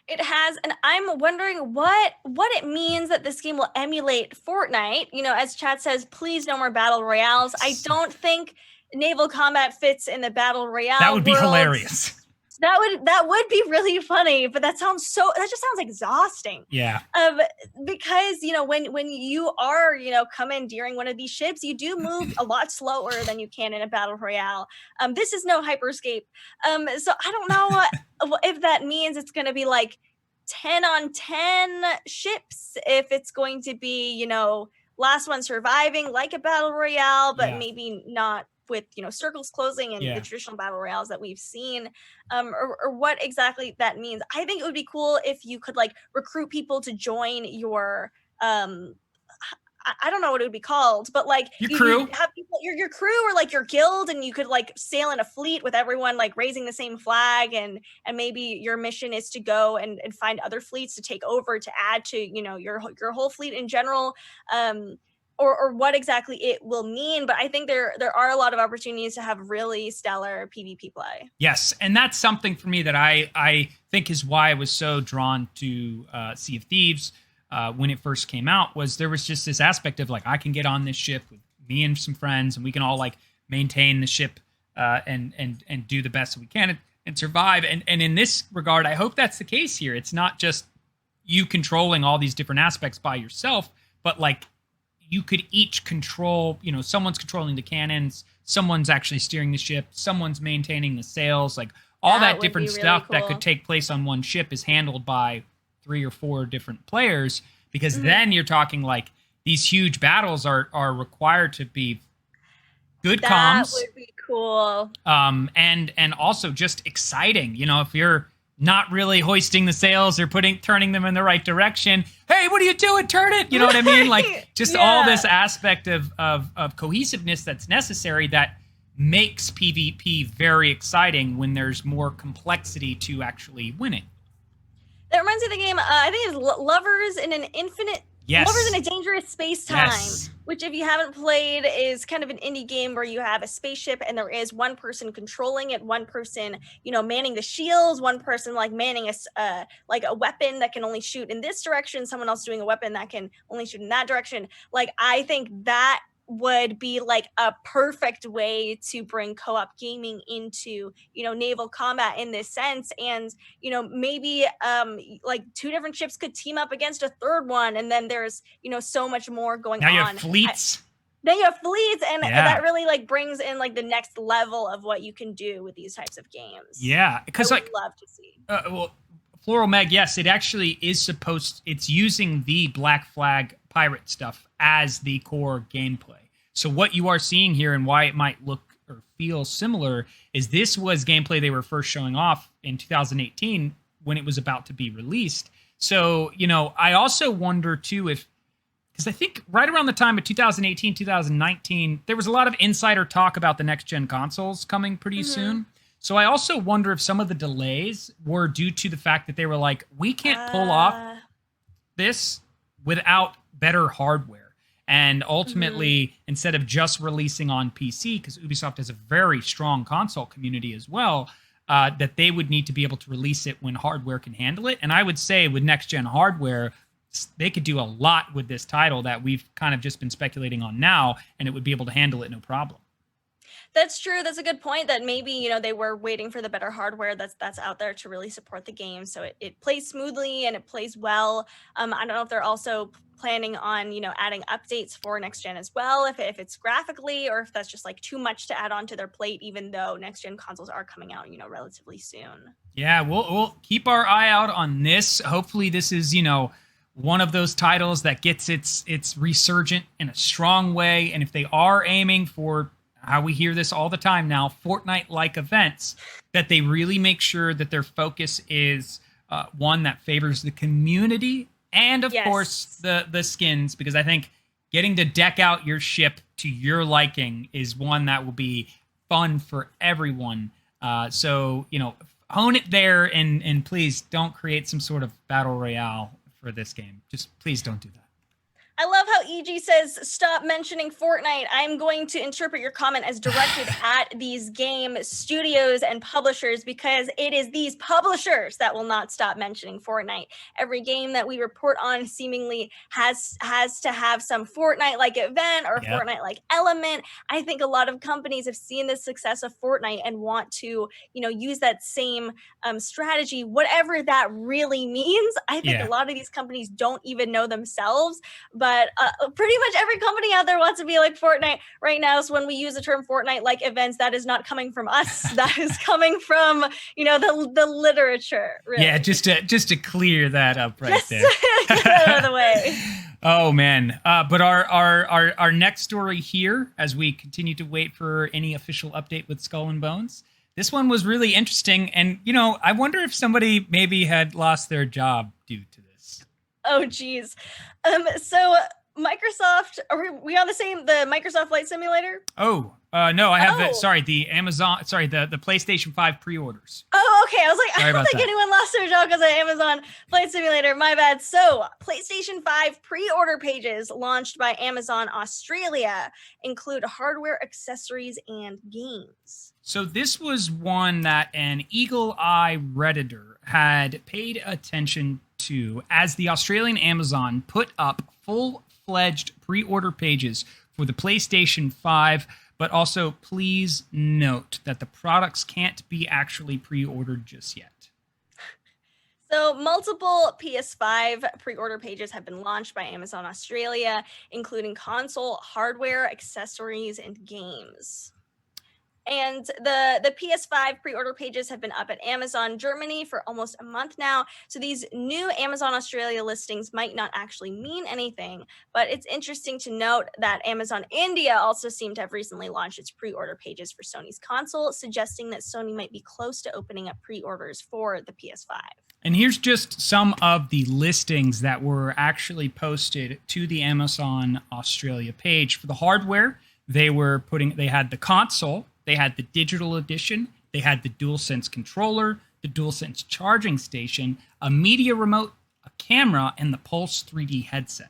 It has, and I'm wondering what it means that this game will emulate Fortnite. As chat says, please no more battle royales. I don't think naval combat fits in the battle royale. That would be hilarious. That would be really funny, but that just sounds exhausting. Yeah. Because when you are commandeering one of these ships, you do move a lot slower than you can in a battle royale. This is no hyperscape. So I don't know if that means it's going to be like 10 on 10 ships, if it's going to be last one surviving like a battle royale, but maybe not with circles closing and the traditional battle royales that we've seen, or what exactly that means. I think it would be cool if you could recruit people to join your I don't know what it would be called, but your crew. You have people, your crew, or your guild, and you could sail in a fleet with everyone raising the same flag, and maybe your mission is to go and find other fleets to take over to add to your whole fleet in general. Or what exactly it will mean, but I think there are a lot of opportunities to have really stellar PvP play. Yes, and that's something for me that I think is why I was so drawn to Sea of Thieves when it first came out, was there was just this aspect of I can get on this ship with me and some friends, and we can all maintain the ship and do the best that we can and survive. And in this regard, I hope that's the case here. It's not just you controlling all these different aspects by yourself, but like you could each control, someone's controlling the cannons, someone's actually steering the ship, someone's maintaining the sails, like all that different stuff that could take place on one ship is handled by 3 or 4 different players, because then you're talking like these huge battles are required to be good comms. That would be cool. And also just exciting. If you're not really hoisting the sails or turning them in the right direction, hey, what are you doing? Turn it. You know what I mean? Like just all this aspect of cohesiveness that's necessary that makes PvP very exciting when there's more complexity to actually winning. That reminds me of the game, I think it's Lovers in an Infinite... Yes. Lovers in a Dangerous Space-Time, which if you haven't played is kind of an indie game where you have a spaceship and there is one person controlling it, one person, manning the shields, one person like manning a weapon that can only shoot in this direction, someone else doing a weapon that can only shoot in that direction. Like, I think that would be like a perfect way to bring co-op gaming into naval combat in this sense. And maybe like 2 different ships could team up against a third one, and then there's so much more going on. Now you have fleets. Then you have fleets, and that really like brings in like the next level of what you can do with these types of games. Yeah, because I would love to see. Floral Meg, yes, it actually is it's using the Black Flag pirate stuff as the core gameplay. So what you are seeing here and why it might look or feel similar is this was gameplay they were first showing off in 2018 when it was about to be released. So, I also wonder too because I think right around the time of 2018, 2019, there was a lot of insider talk about the next-gen consoles coming pretty soon. So I also wonder if some of the delays were due to the fact that they were like, we can't pull off this without better hardware. And ultimately, instead of just releasing on PC, because Ubisoft has a very strong console community as well, that they would need to be able to release it when hardware can handle it. And I would say with next-gen hardware, they could do a lot with this title that we've kind of just been speculating on now, and it would be able to handle it no problem. That's true. That's a good point that maybe, they were waiting for the better hardware that's out there to really support the game. So it plays smoothly and it plays well. I don't know if they're also planning on, adding updates for next gen as well, if it's graphically, or if that's just like too much to add on to their plate, even though next gen consoles are coming out, relatively soon. Yeah, we'll keep our eye out on this. Hopefully this is, one of those titles that gets its resurgent in a strong way. And if they are aiming for how we hear this all the time now, Fortnite-like events, that they really make sure that their focus is one that favors the community and, of course, the skins, because I think getting to deck out your ship to your liking is one that will be fun for everyone. So, hone it there, and please don't create some sort of battle royale for this game. Just please don't do that. I love how EG says, stop mentioning Fortnite. I'm going to interpret your comment as directed at these game studios and publishers, because it is these publishers that will not stop mentioning Fortnite. Every game that we report on seemingly has to have some Fortnite-like event or Fortnite-like element. I think a lot of companies have seen the success of Fortnite and want to, use that same strategy, whatever that really means. I think a lot of these companies don't even know themselves, but pretty much every company out there wants to be like Fortnite right now. So when we use the term Fortnite-like events, that is not coming from us. That is coming from, the literature. Really. Yeah, just to clear that up right there. Get that out of the way. Oh man! But our next story here, as we continue to wait for any official update with Skull and Bones, this one was really interesting, and I wonder if somebody maybe had lost their job due to this. Oh, geez. So Microsoft, are we on the Microsoft Flight Simulator? Oh, no, I have the Amazon, the PlayStation 5 pre-orders. Oh, okay. I was like, Sorry I don't think anyone lost their job because of Amazon Flight Simulator. My bad. So PlayStation 5 pre-order pages launched by Amazon Australia include hardware, accessories, and games. So this was one that an eagle-eye Redditor had paid attention to as the Australian Amazon put up full-fledged pre-order pages for the PlayStation 5 But also, please note that the products can't be actually pre-ordered just yet. So, multiple PS5 pre-order pages have been launched by Amazon Australia, including console, hardware, accessories, and games. And the PS5 pre-order pages have been up at Amazon Germany for almost a month now. So these new Amazon Australia listings might not actually mean anything, but it's interesting to note that Amazon India also seemed to have recently launched its pre-order pages for Sony's console, suggesting that Sony might be close to opening up pre-orders for the PS5. And here's just some of the listings that were actually posted to the Amazon Australia page. For the hardware, they had the console, they had the digital edition, they had the DualSense controller, the DualSense charging station, a media remote, a camera, and the Pulse 3D headset.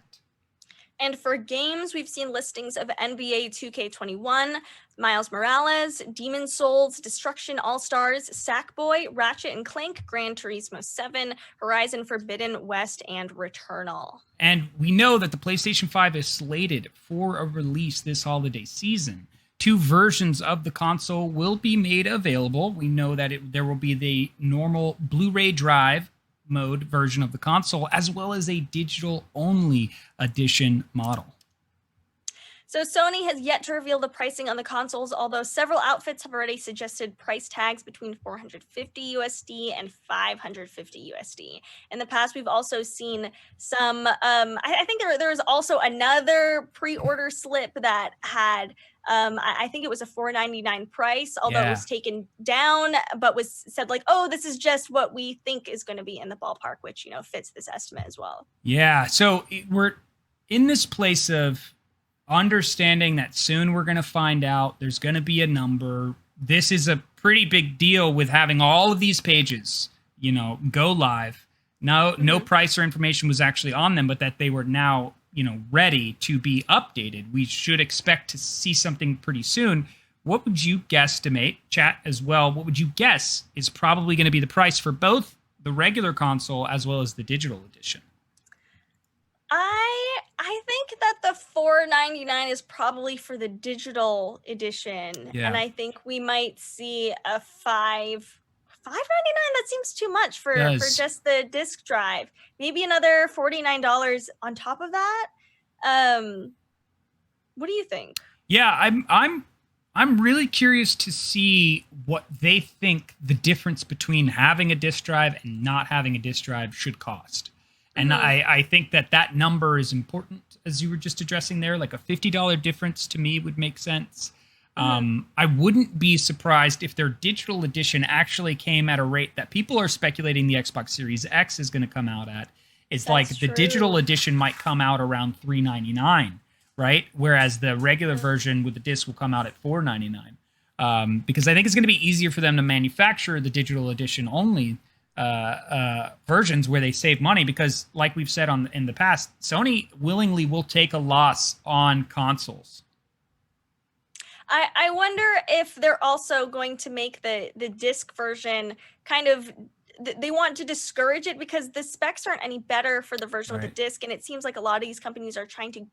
And for games, we've seen listings of NBA 2K21, Miles Morales, Demon's Souls, Destruction All-Stars, Sackboy, Ratchet and Clank, Gran Turismo 7, Horizon Forbidden West, and Returnal. And we know that the PlayStation 5 is slated for a release this holiday season. 2 versions of the console will be made available. We know that there will be the normal Blu-ray drive mode version of the console, as well as a digital-only edition model. So Sony has yet to reveal the pricing on the consoles, although several outfits have already suggested price tags between $450 USD and $550 USD. In the past, we've also seen some, I think there was also another pre-order slip that had, I think it was a $499 price, although it was taken down, but was said like, oh, this is just what we think is going to be in the ballpark, which, fits this estimate as well. Yeah, so we're in this place of understanding that soon we're going to find out there's going to be a number. This is a pretty big deal with having all of these pages, go live. No price or information was actually on them, but that they were now, ready to be updated. We should expect to see something pretty soon. What would you guesstimate, chat as well? What would you guess is probably going to be the price for both the regular console as well as the digital edition? I think that the $499 is probably for the digital edition, and I think we might see a $599. That seems too much for just the disc drive. Maybe another $49 on top of that. What do you think? Yeah, I'm really curious to see what they think the difference between having a disc drive and not having a disc drive should cost. And I think that number is important, as you were just addressing there. Like a $50 difference to me would make sense. I wouldn't be surprised if their digital edition actually came at a rate that people are speculating the Xbox Series X is going to come out at. It's like the digital edition might come out around $399, right? Whereas the regular version with the disc will come out at $499. Because I think it's going to be easier for them to manufacture the digital edition only versions where they save money, because like we've said in the past, Sony willingly will take a loss on consoles. I wonder if they're also going to make the disc version kind of, they want to discourage it because the specs aren't any better for the version with the disc, and it seems like a lot of these companies are trying to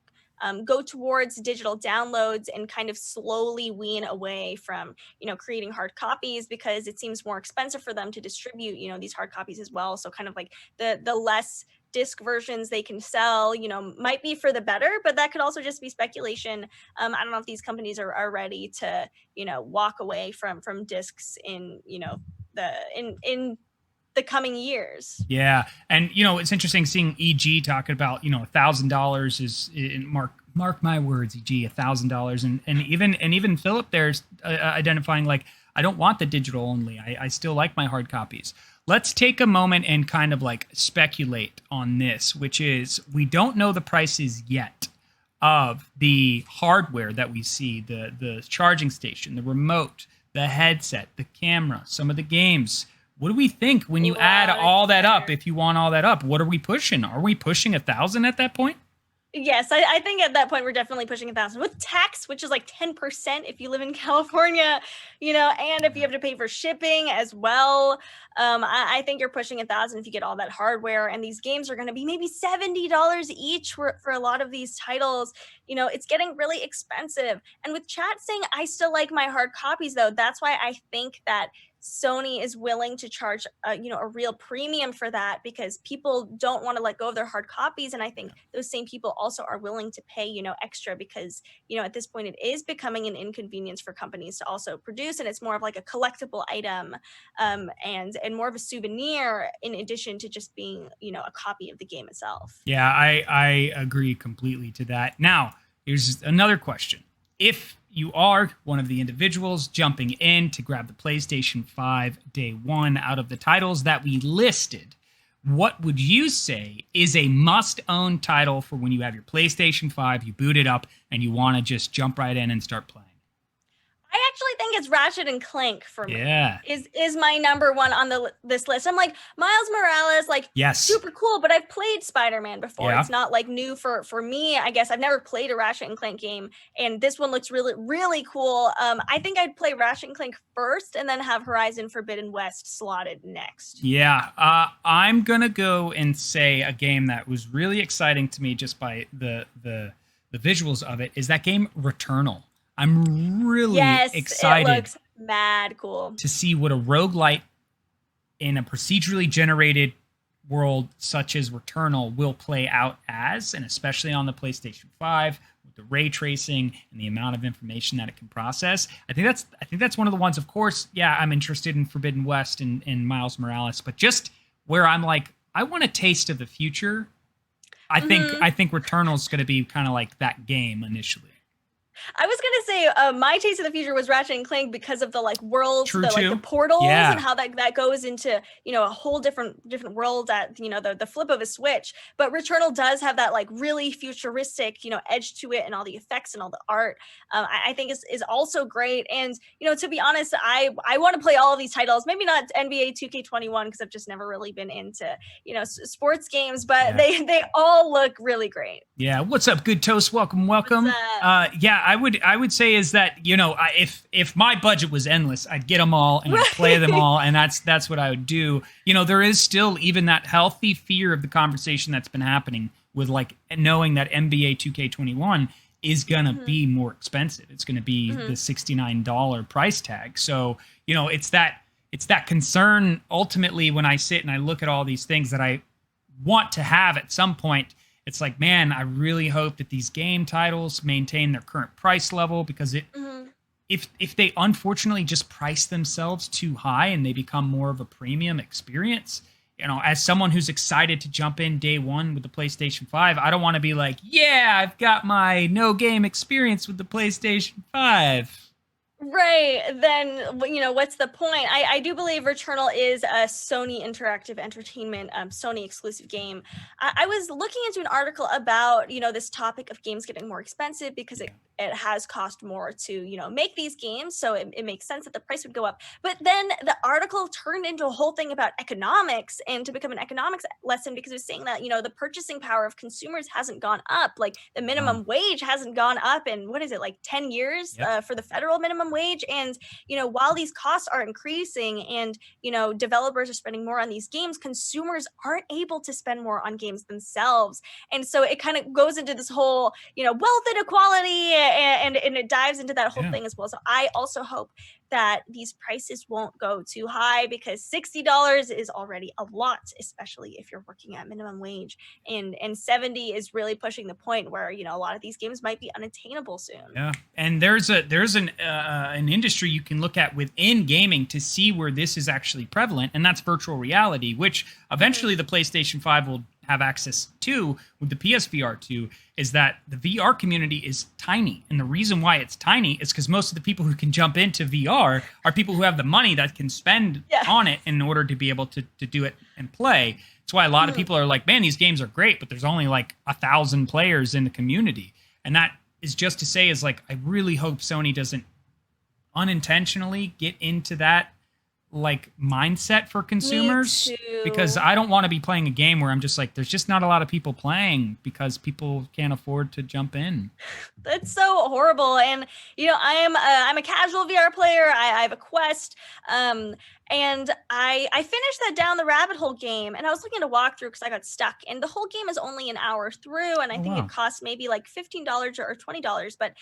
go towards digital downloads and kind of slowly wean away from, creating hard copies, because it seems more expensive for them to distribute, these hard copies as well. So kind of like the less disc versions they can sell, might be for the better, but that could also just be speculation. I don't know if these companies are ready to, walk away from discs in, in the coming years. Yeah. And, it's interesting seeing EG talking about, $1,000 is mark my words, EG, $1,000. And even Philip there's identifying like, I don't want the digital only. I still like my hard copies. Let's take a moment and kind of like speculate on this, which is we don't know the prices yet of the hardware that we see, the charging station, the remote, the headset, the camera, some of the games. What do we think when you add all that up? If you want all that up, what are we pushing? Are we pushing 1,000 at that point? Yes, I think at that point we're definitely pushing 1,000 with tax, which is like 10% if you live in California, and if you have to pay for shipping as well. I think you're pushing 1,000 if you get all that hardware, and these games are going to be maybe $70 each for a lot of these titles. It's getting really expensive. And with chat saying I still like my hard copies, though, that's why I think that Sony is willing to charge a real premium for that, because people don't want to let go of their hard copies, and I think those same people also are willing to pay extra, because at this point it is becoming an inconvenience for companies to also produce, and it's more of like a collectible item, and more of a souvenir in addition to just being a copy of the game itself. Yeah, I agree completely to that. Now, here's another question. If you are one of the individuals jumping in to grab the PlayStation 5 day one out of the titles that we listed, what would you say is a must-own title for when you have your PlayStation 5, you boot it up, and you want to just jump right in and start playing? I actually think it's Ratchet and Clank for me. Yeah. Is my number one on this list. I'm like, Miles Morales, like, yes, super cool, but I've played Spider-Man before. Yeah. It's not like new for me. I guess I've never played a Ratchet and Clank game, and this one looks really, really cool. I think I'd play Ratchet and Clank first, and then have Horizon Forbidden West slotted next. Yeah, I'm gonna go and say a game that was really exciting to me just by the visuals of it is that game Returnal. I'm really excited. It looks mad cool to see what a roguelite in a procedurally generated world such as Returnal will play out as, and especially on the PlayStation 5 with the ray tracing and the amount of information that it can process. I think that's one of the ones. Of course, yeah, I'm interested in Forbidden West and Miles Morales, but just where I'm like, I want a taste of the future. I think Returnal is going to be kind of like that game initially. I was gonna say my taste of the future was Ratchet and Clank because of the worlds, the portals, and how that goes into a whole different world at the flip of a switch. But Returnal does have that really futuristic edge to it, and all the effects and all the art. I think is also great. And to be honest, I want to play all of these titles. Maybe not NBA 2K21 because I've just never really been into sports games, but they all look really great. Yeah, what's up, Good Toast? Welcome. Yeah, I would say is that if my budget was endless, I'd get them all and I'd play them all, and that's what I would do. There is still even that healthy fear of the conversation that's been happening with knowing that NBA 2K21 is gonna be more expensive. It's gonna be the $69 price tag. So it's that concern ultimately when I sit and I look at all these things that I want to have at some point. It's like, man, I really hope that these game titles maintain their current price level, because if they unfortunately just price themselves too high and they become more of a premium experience, as someone who's excited to jump in day one with the PlayStation 5, I don't want to be like, yeah, I've got my no game experience with the PlayStation 5. Right. Then, what's the point? I do believe Returnal is a Sony Interactive Entertainment, Sony exclusive game. I was looking into an article about, this topic of games getting more expensive because it has cost more to, make these games. So it makes sense that the price would go up. But then the article turned into a whole thing about economics, and to become an economics lesson, because it was saying that, the purchasing power of consumers hasn't gone up. Like the minimum wage hasn't gone up in, 10 years for the federal minimum wage. And while these costs are increasing and developers are spending more on these games, consumers aren't able to spend more on games themselves. And so it kind of goes into this whole wealth inequality, and it dives into that whole thing as well. So I also hope that these prices won't go too high, because $60 is already a lot, especially if you're working at minimum wage, and 70 is really pushing the point where a lot of these games might be unattainable soon. Yeah, and there's an industry you can look at within gaming to see where this is actually prevalent, and that's virtual reality, which eventually the PlayStation 5 will have access to with the PSVR 2, is that the VR community is tiny. And the reason why it's tiny is because most of the people who can jump into VR are people who have the money that can spend on it in order to be able to do it and play. That's why a lot of people are like, man, these games are great, but there's only 1,000 players in the community. And that is just to say is I really hope Sony doesn't unintentionally get into that like mindset for consumers, Me because too. I don't want to be playing a game where I'm just like, there's just not a lot of people playing because people can't afford to jump in. That's so horrible. And I'm a casual VR player. I have a Quest, and I finished that Down the Rabbit Hole game, and I was looking at a walkthrough because I got stuck. And the whole game is only an hour through, and I Oh, think it wow. costs maybe like $15 or $20. But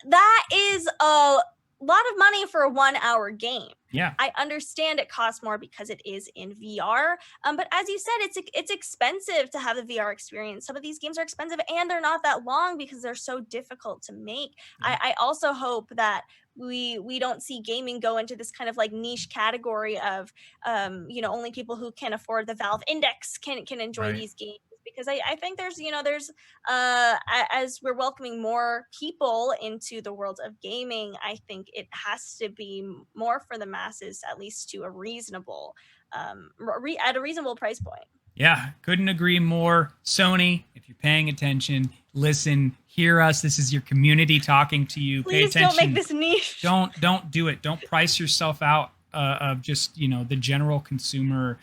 that is a lot of money for a 1 hour game. Yeah. I understand it costs more because it is in VR. But as you said, it's expensive to have the VR experience. Some of these games are expensive and they're not that long because they're so difficult to make. Yeah. I also hope that we don't see gaming go into this kind of like niche category of only people who can afford the Valve Index can enjoy Right. these games, because I think there's as we're welcoming more people into the world of gaming, I think it has to be more for the masses, at least to a reasonable at a reasonable price point. Yeah, couldn't agree more. Sony, if you're paying attention, listen, hear us. This is your community talking to you. Pay Please don't attention. make this niche. Don't do it. Don't price yourself out of just the general consumer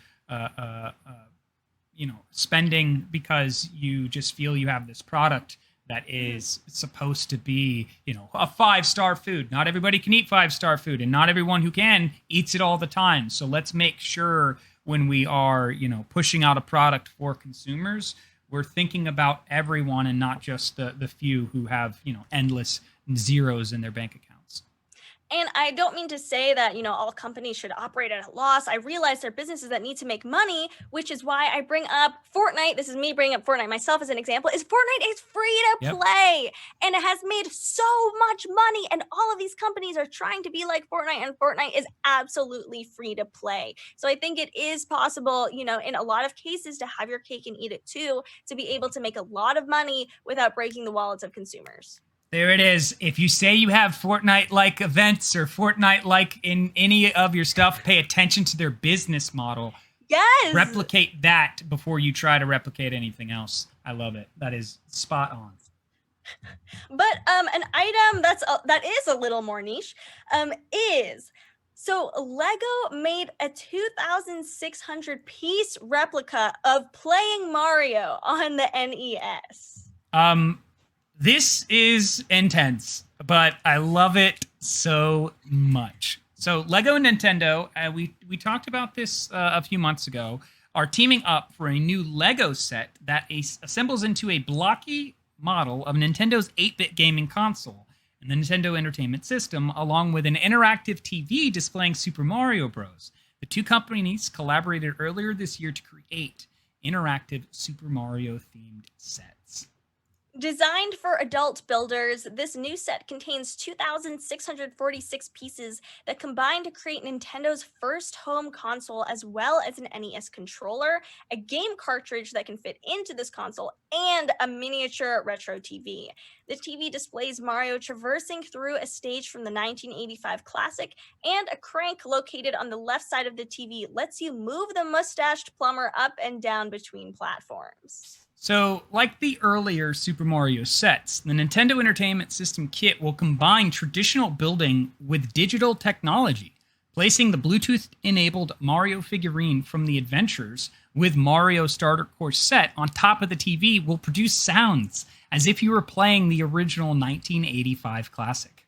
spending because you just feel you have this product that is supposed to be a 5-star food. Not everybody can eat 5-star food, and not everyone who can eats it all the time. So let's make sure when we are pushing out a product for consumers, we're thinking about everyone and not just the few who have endless zeros in their bank accounts. And I don't mean to say that, all companies should operate at a loss. I realize they're businesses that need to make money, which is why I bring up Fortnite. This is me bringing up Fortnite myself as an example. Is Fortnite is free to Yep. play, and it has made so much money. And all of these companies are trying to be like Fortnite, and Fortnite is absolutely free to play. So I think it is possible, in a lot of cases, to have your cake and eat it too, to be able to make a lot of money without breaking the wallets of consumers. There it is. If you say you have Fortnite-like events or Fortnite-like in any of your stuff, pay attention to their business model. Yes. Replicate that before you try to replicate anything else. I love it. That is spot on. But an item that is a little more niche is, so Lego made a 2,600 piece replica of playing Mario on the NES. This is intense, but I love it so much. So Lego and Nintendo, we talked about this a few months ago, are teaming up for a new Lego set that assembles into a blocky model of Nintendo's 8-bit gaming console and the Nintendo Entertainment System, along with an interactive TV displaying Super Mario Bros. The two companies collaborated earlier this year to create interactive Super Mario-themed sets. Designed for adult builders, this new set contains 2,646 pieces that combine to create Nintendo's first home console, as well as an NES controller, a game cartridge that can fit into this console, and a miniature retro TV. The TV displays Mario traversing through a stage from the 1985 classic, and a crank located on the left side of the TV lets you move the mustached plumber up and down between platforms. So, like the earlier Super Mario sets, the Nintendo Entertainment System kit will combine traditional building with digital technology, placing the Bluetooth-enabled Mario figurine from the Adventures with Mario Starter Course set on top of the TV will produce sounds as if you were playing the original 1985 classic.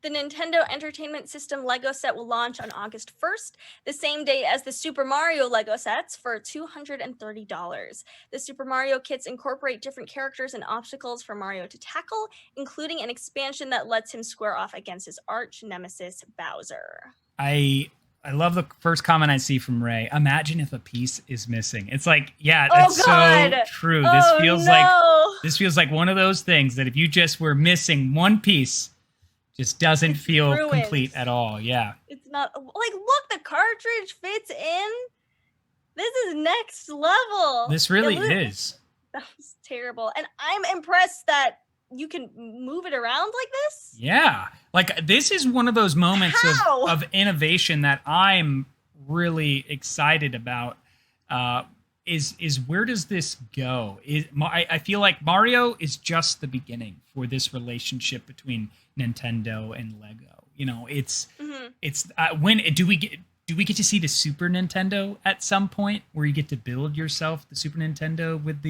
The Nintendo Entertainment System Lego set will launch on August 1st, the same day as the Super Mario Lego sets, for $230. The Super Mario kits incorporate different characters and obstacles for Mario to tackle, including an expansion that lets him square off against his arch nemesis, Bowser. I love the first comment I see from Ray. Imagine if a piece is missing. It's like, yeah, that's so true. This feels like one of those things that if you just were missing one piece, just doesn't feel ruined. Complete at all. Yeah. It's not like, look, the cartridge fits in. This is next level. This really is. That was terrible. And I'm impressed that you can move it around like this. Yeah. Like, this is one of those moments of innovation that I'm really excited about. Is where does this go? I feel like Mario is just the beginning for this relationship between Nintendo and Lego. You know, Mhm. it's when do we get to see the Super Nintendo at some point where you get to build yourself the Super Nintendo with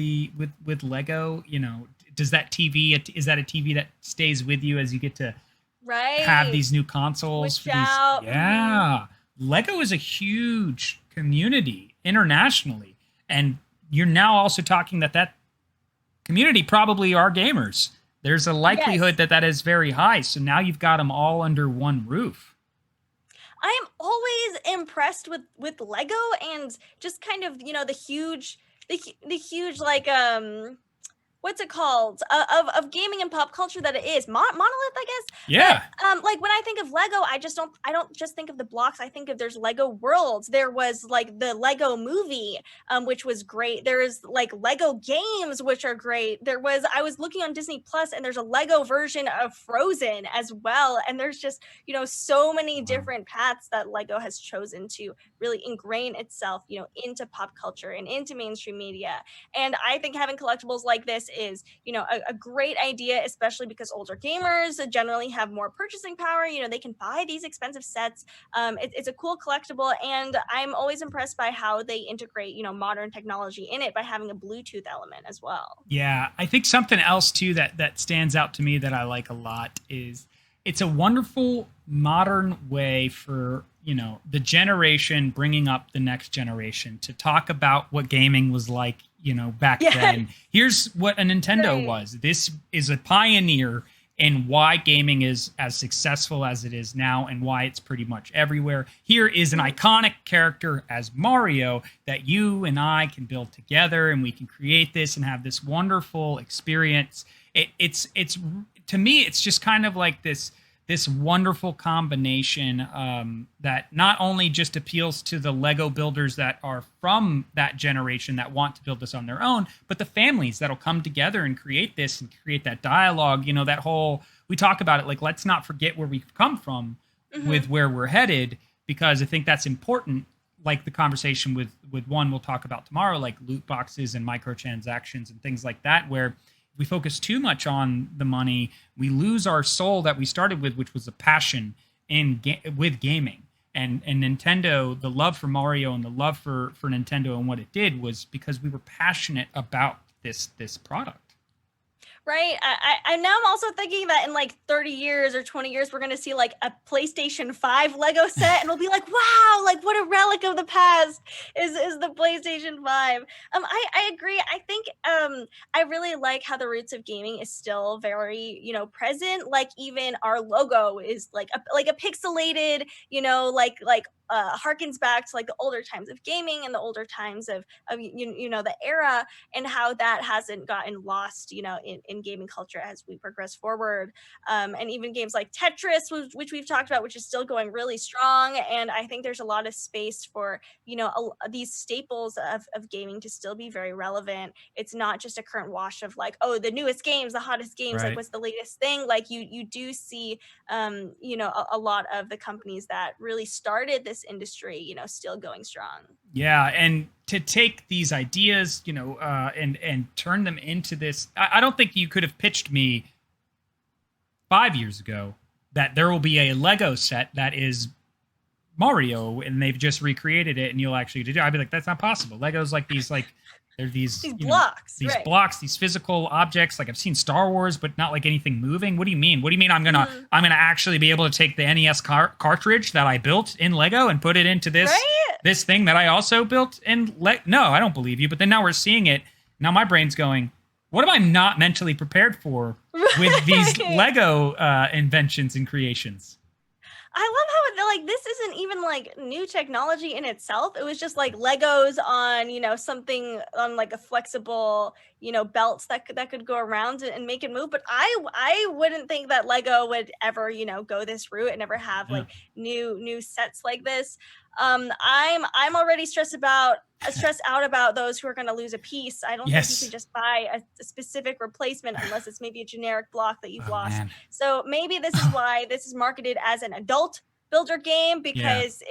with Lego? You know, does that TV is that a TV that stays with you as you get to have Right. these new consoles Switch for these? out. Mhm. Yeah, Lego is a huge community internationally, and you're now also talking that community probably are gamers. There's a likelihood Yes. that is very high. So now you've got them all under one roof. I'm always impressed with Lego and just kind of, you know, the huge like what's it called of gaming and pop culture that it is monolith, I guess. Yeah. But like when I think of Lego, I don't just think of the blocks. I think of there's Lego worlds. There was like the Lego movie, which was great. There's like Lego games, which are great. I was looking on Disney Plus, and there's a Lego version of Frozen as well. And there's just, you know, so many Wow. different paths that Lego has chosen to really ingrain itself, you know, into pop culture and into mainstream media. And I think having collectibles like this is, you know, a great idea, especially because older gamers generally have more purchasing power. You know, they can buy these expensive sets. It's a cool collectible, and I'm always impressed by how they integrate, you know, modern technology in it by having a Bluetooth element as well. Yeah, I think something else too that stands out to me that I like a lot is it's a wonderful modern way for, you know, the generation bringing up the next generation to talk about what gaming was like, you know, back Yeah, then. Here's what a Nintendo right. was. This is a pioneer in why gaming is as successful as it is now and why it's pretty much everywhere. Here is an iconic character as Mario that you and I can build together, and we can create this and have this wonderful experience. It's to me, it's just kind of like this wonderful combination that not only just appeals to the Lego builders that are from that generation that want to build this on their own, but the families that'll come together and create this and create that dialogue. You know, that whole, we talk about it like, let's not forget where we've come from Hmm. with where we're headed, because I think that's important. Like the conversation with one we'll talk about tomorrow, like loot boxes and microtransactions and things like that, where we focus too much on the money, we lose our soul that we started with, which was a passion with gaming. And Nintendo, the love for Mario and the love for Nintendo and what it did was because we were passionate about this product. Right. I now I'm also thinking that in like 30 years or 20 years, we're gonna see like a PlayStation 5 Lego set, and we'll be like, wow, like what a relic of the past is the PlayStation 5. I agree. I think I really like how the roots of gaming is still very, you know, present. Like even our logo is like a pixelated, you know, harkens back to like the older times of gaming and the older times of you know, the era, and how that hasn't gotten lost, you know, in gaming culture as we progress forward. And even games like Tetris, which we've talked about, which is still going really strong. And I think there's a lot of space for, you know, these staples of gaming to still be very relevant. It's not just a current wash of like, oh, the newest games, the hottest games, like Right. what's the latest thing. Like you do see, you know, a lot of the companies that really started this industry, you know, still going strong. Yeah, and to take these ideas, you know, and turn them into this, I don't think you could have pitched me 5 years ago that there will be a Lego set that is Mario and they've just recreated it and you'll actually do. I'd be like, that's not possible. Lego's like these like they're these, These you know, blocks, these right? blocks, these physical objects. Like I've seen Star Wars, but not like anything moving. What do you mean? What do you mean Mhm. I'm gonna actually be able to take the NES cartridge that I built in Lego and put it into Right? this thing that I also built in No, I don't believe you. But then now we're seeing it. Now my brain's going, what am I not mentally prepared for with these Right. Lego inventions and creations? I love how like this isn't even like new technology in itself. It was just like Legos on, you know, something on like a flexible, you know, belt that could go around and make it move. But I wouldn't think that Lego would ever, you know, go this route and ever have Yeah. like new sets like this. I'm already stressed out about those who are going to lose a piece. I don't think you can Yes. just buy a specific replacement unless it's maybe a generic block that you've Oh lost. man. So maybe this is why this is marketed as an adult builder game, Yeah. because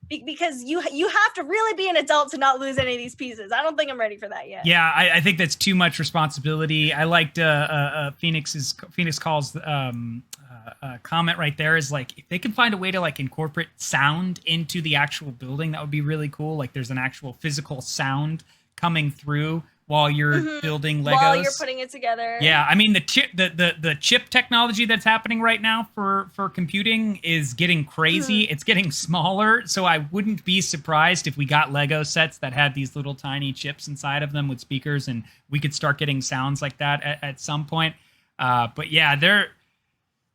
because you have to really be an adult to not lose any of these pieces. I don't think I'm ready for that yet. Yeah, I think that's too much responsibility. I liked Phoenix calls comment right there is like, if they can find a way to like incorporate sound into the actual building, that would be really cool. Like there's an actual physical sound coming through while you're building Legos. While you're putting it together. Yeah, I mean the chip technology that's happening right now for computing is getting crazy. It's getting smaller, so I wouldn't be surprised if we got Lego sets that had these little tiny chips inside of them with speakers, and we could start getting sounds like that at some point. But yeah,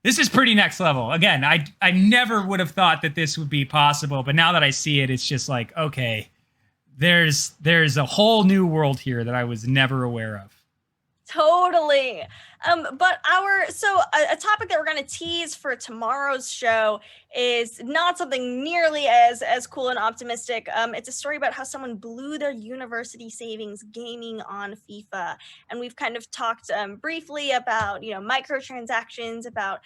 this is pretty next level. Again, I never would have thought that this would be possible, but now that I see it, it's just like, okay, there's a whole new world here that I was never aware of. Totally. But a topic that we're going to tease for tomorrow's show is not something nearly as cool and optimistic. It's a story about how someone blew their university savings gaming on FIFA. And we've kind of talked briefly about, microtransactions, about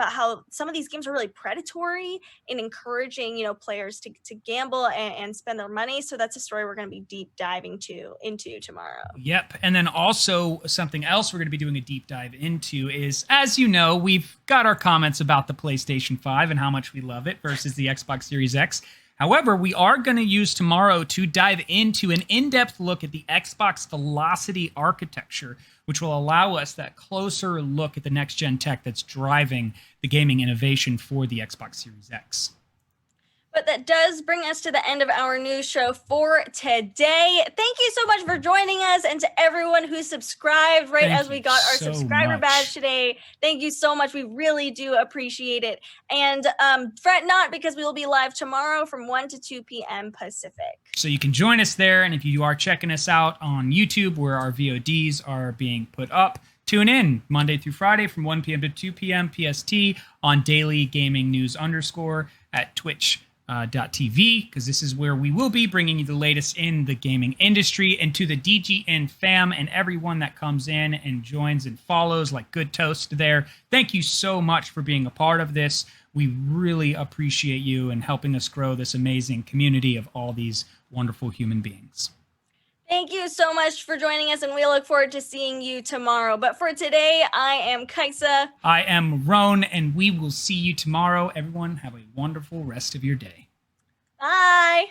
how some of these games are really predatory in encouraging, players to gamble and spend their money. So that's a story we're going to be deep diving into tomorrow. Yep. And then also something else we're going to be doing a deep dive into is, as you know, we've got our comments about the PlayStation 5 and how much we love it versus the Xbox Series X. However, we are going to use tomorrow to dive into an in-depth look at the Xbox Velocity architecture, which will allow us that closer look at the next-gen tech that's driving the gaming innovation for the Xbox Series X. But that does bring us to the end of our news show for today. Thank you so much for joining us, and to everyone who subscribed as we got our subscriber badge today. Thank you so much. We really do appreciate it. And fret not, because we will be live tomorrow from 1 to 2 p.m. Pacific. So you can join us there, and if you are checking us out on YouTube, where our VODs are being put up, tune in Monday through Friday from 1 p.m. to 2 p.m. PST on Daily Gaming News _ at Twitch. .tv, because this is where we will be bringing you the latest in the gaming industry. And to the DGN fam and everyone that comes in and joins and follows like good toast there, thank you so much for being a part of this. We really appreciate you and helping us grow this amazing community of all these wonderful human beings. Thank you so much for joining us, and we look forward to seeing you tomorrow. But for today, I am Kaisa. I am Roan, and we will see you tomorrow. Everyone, have a wonderful rest of your day. Bye.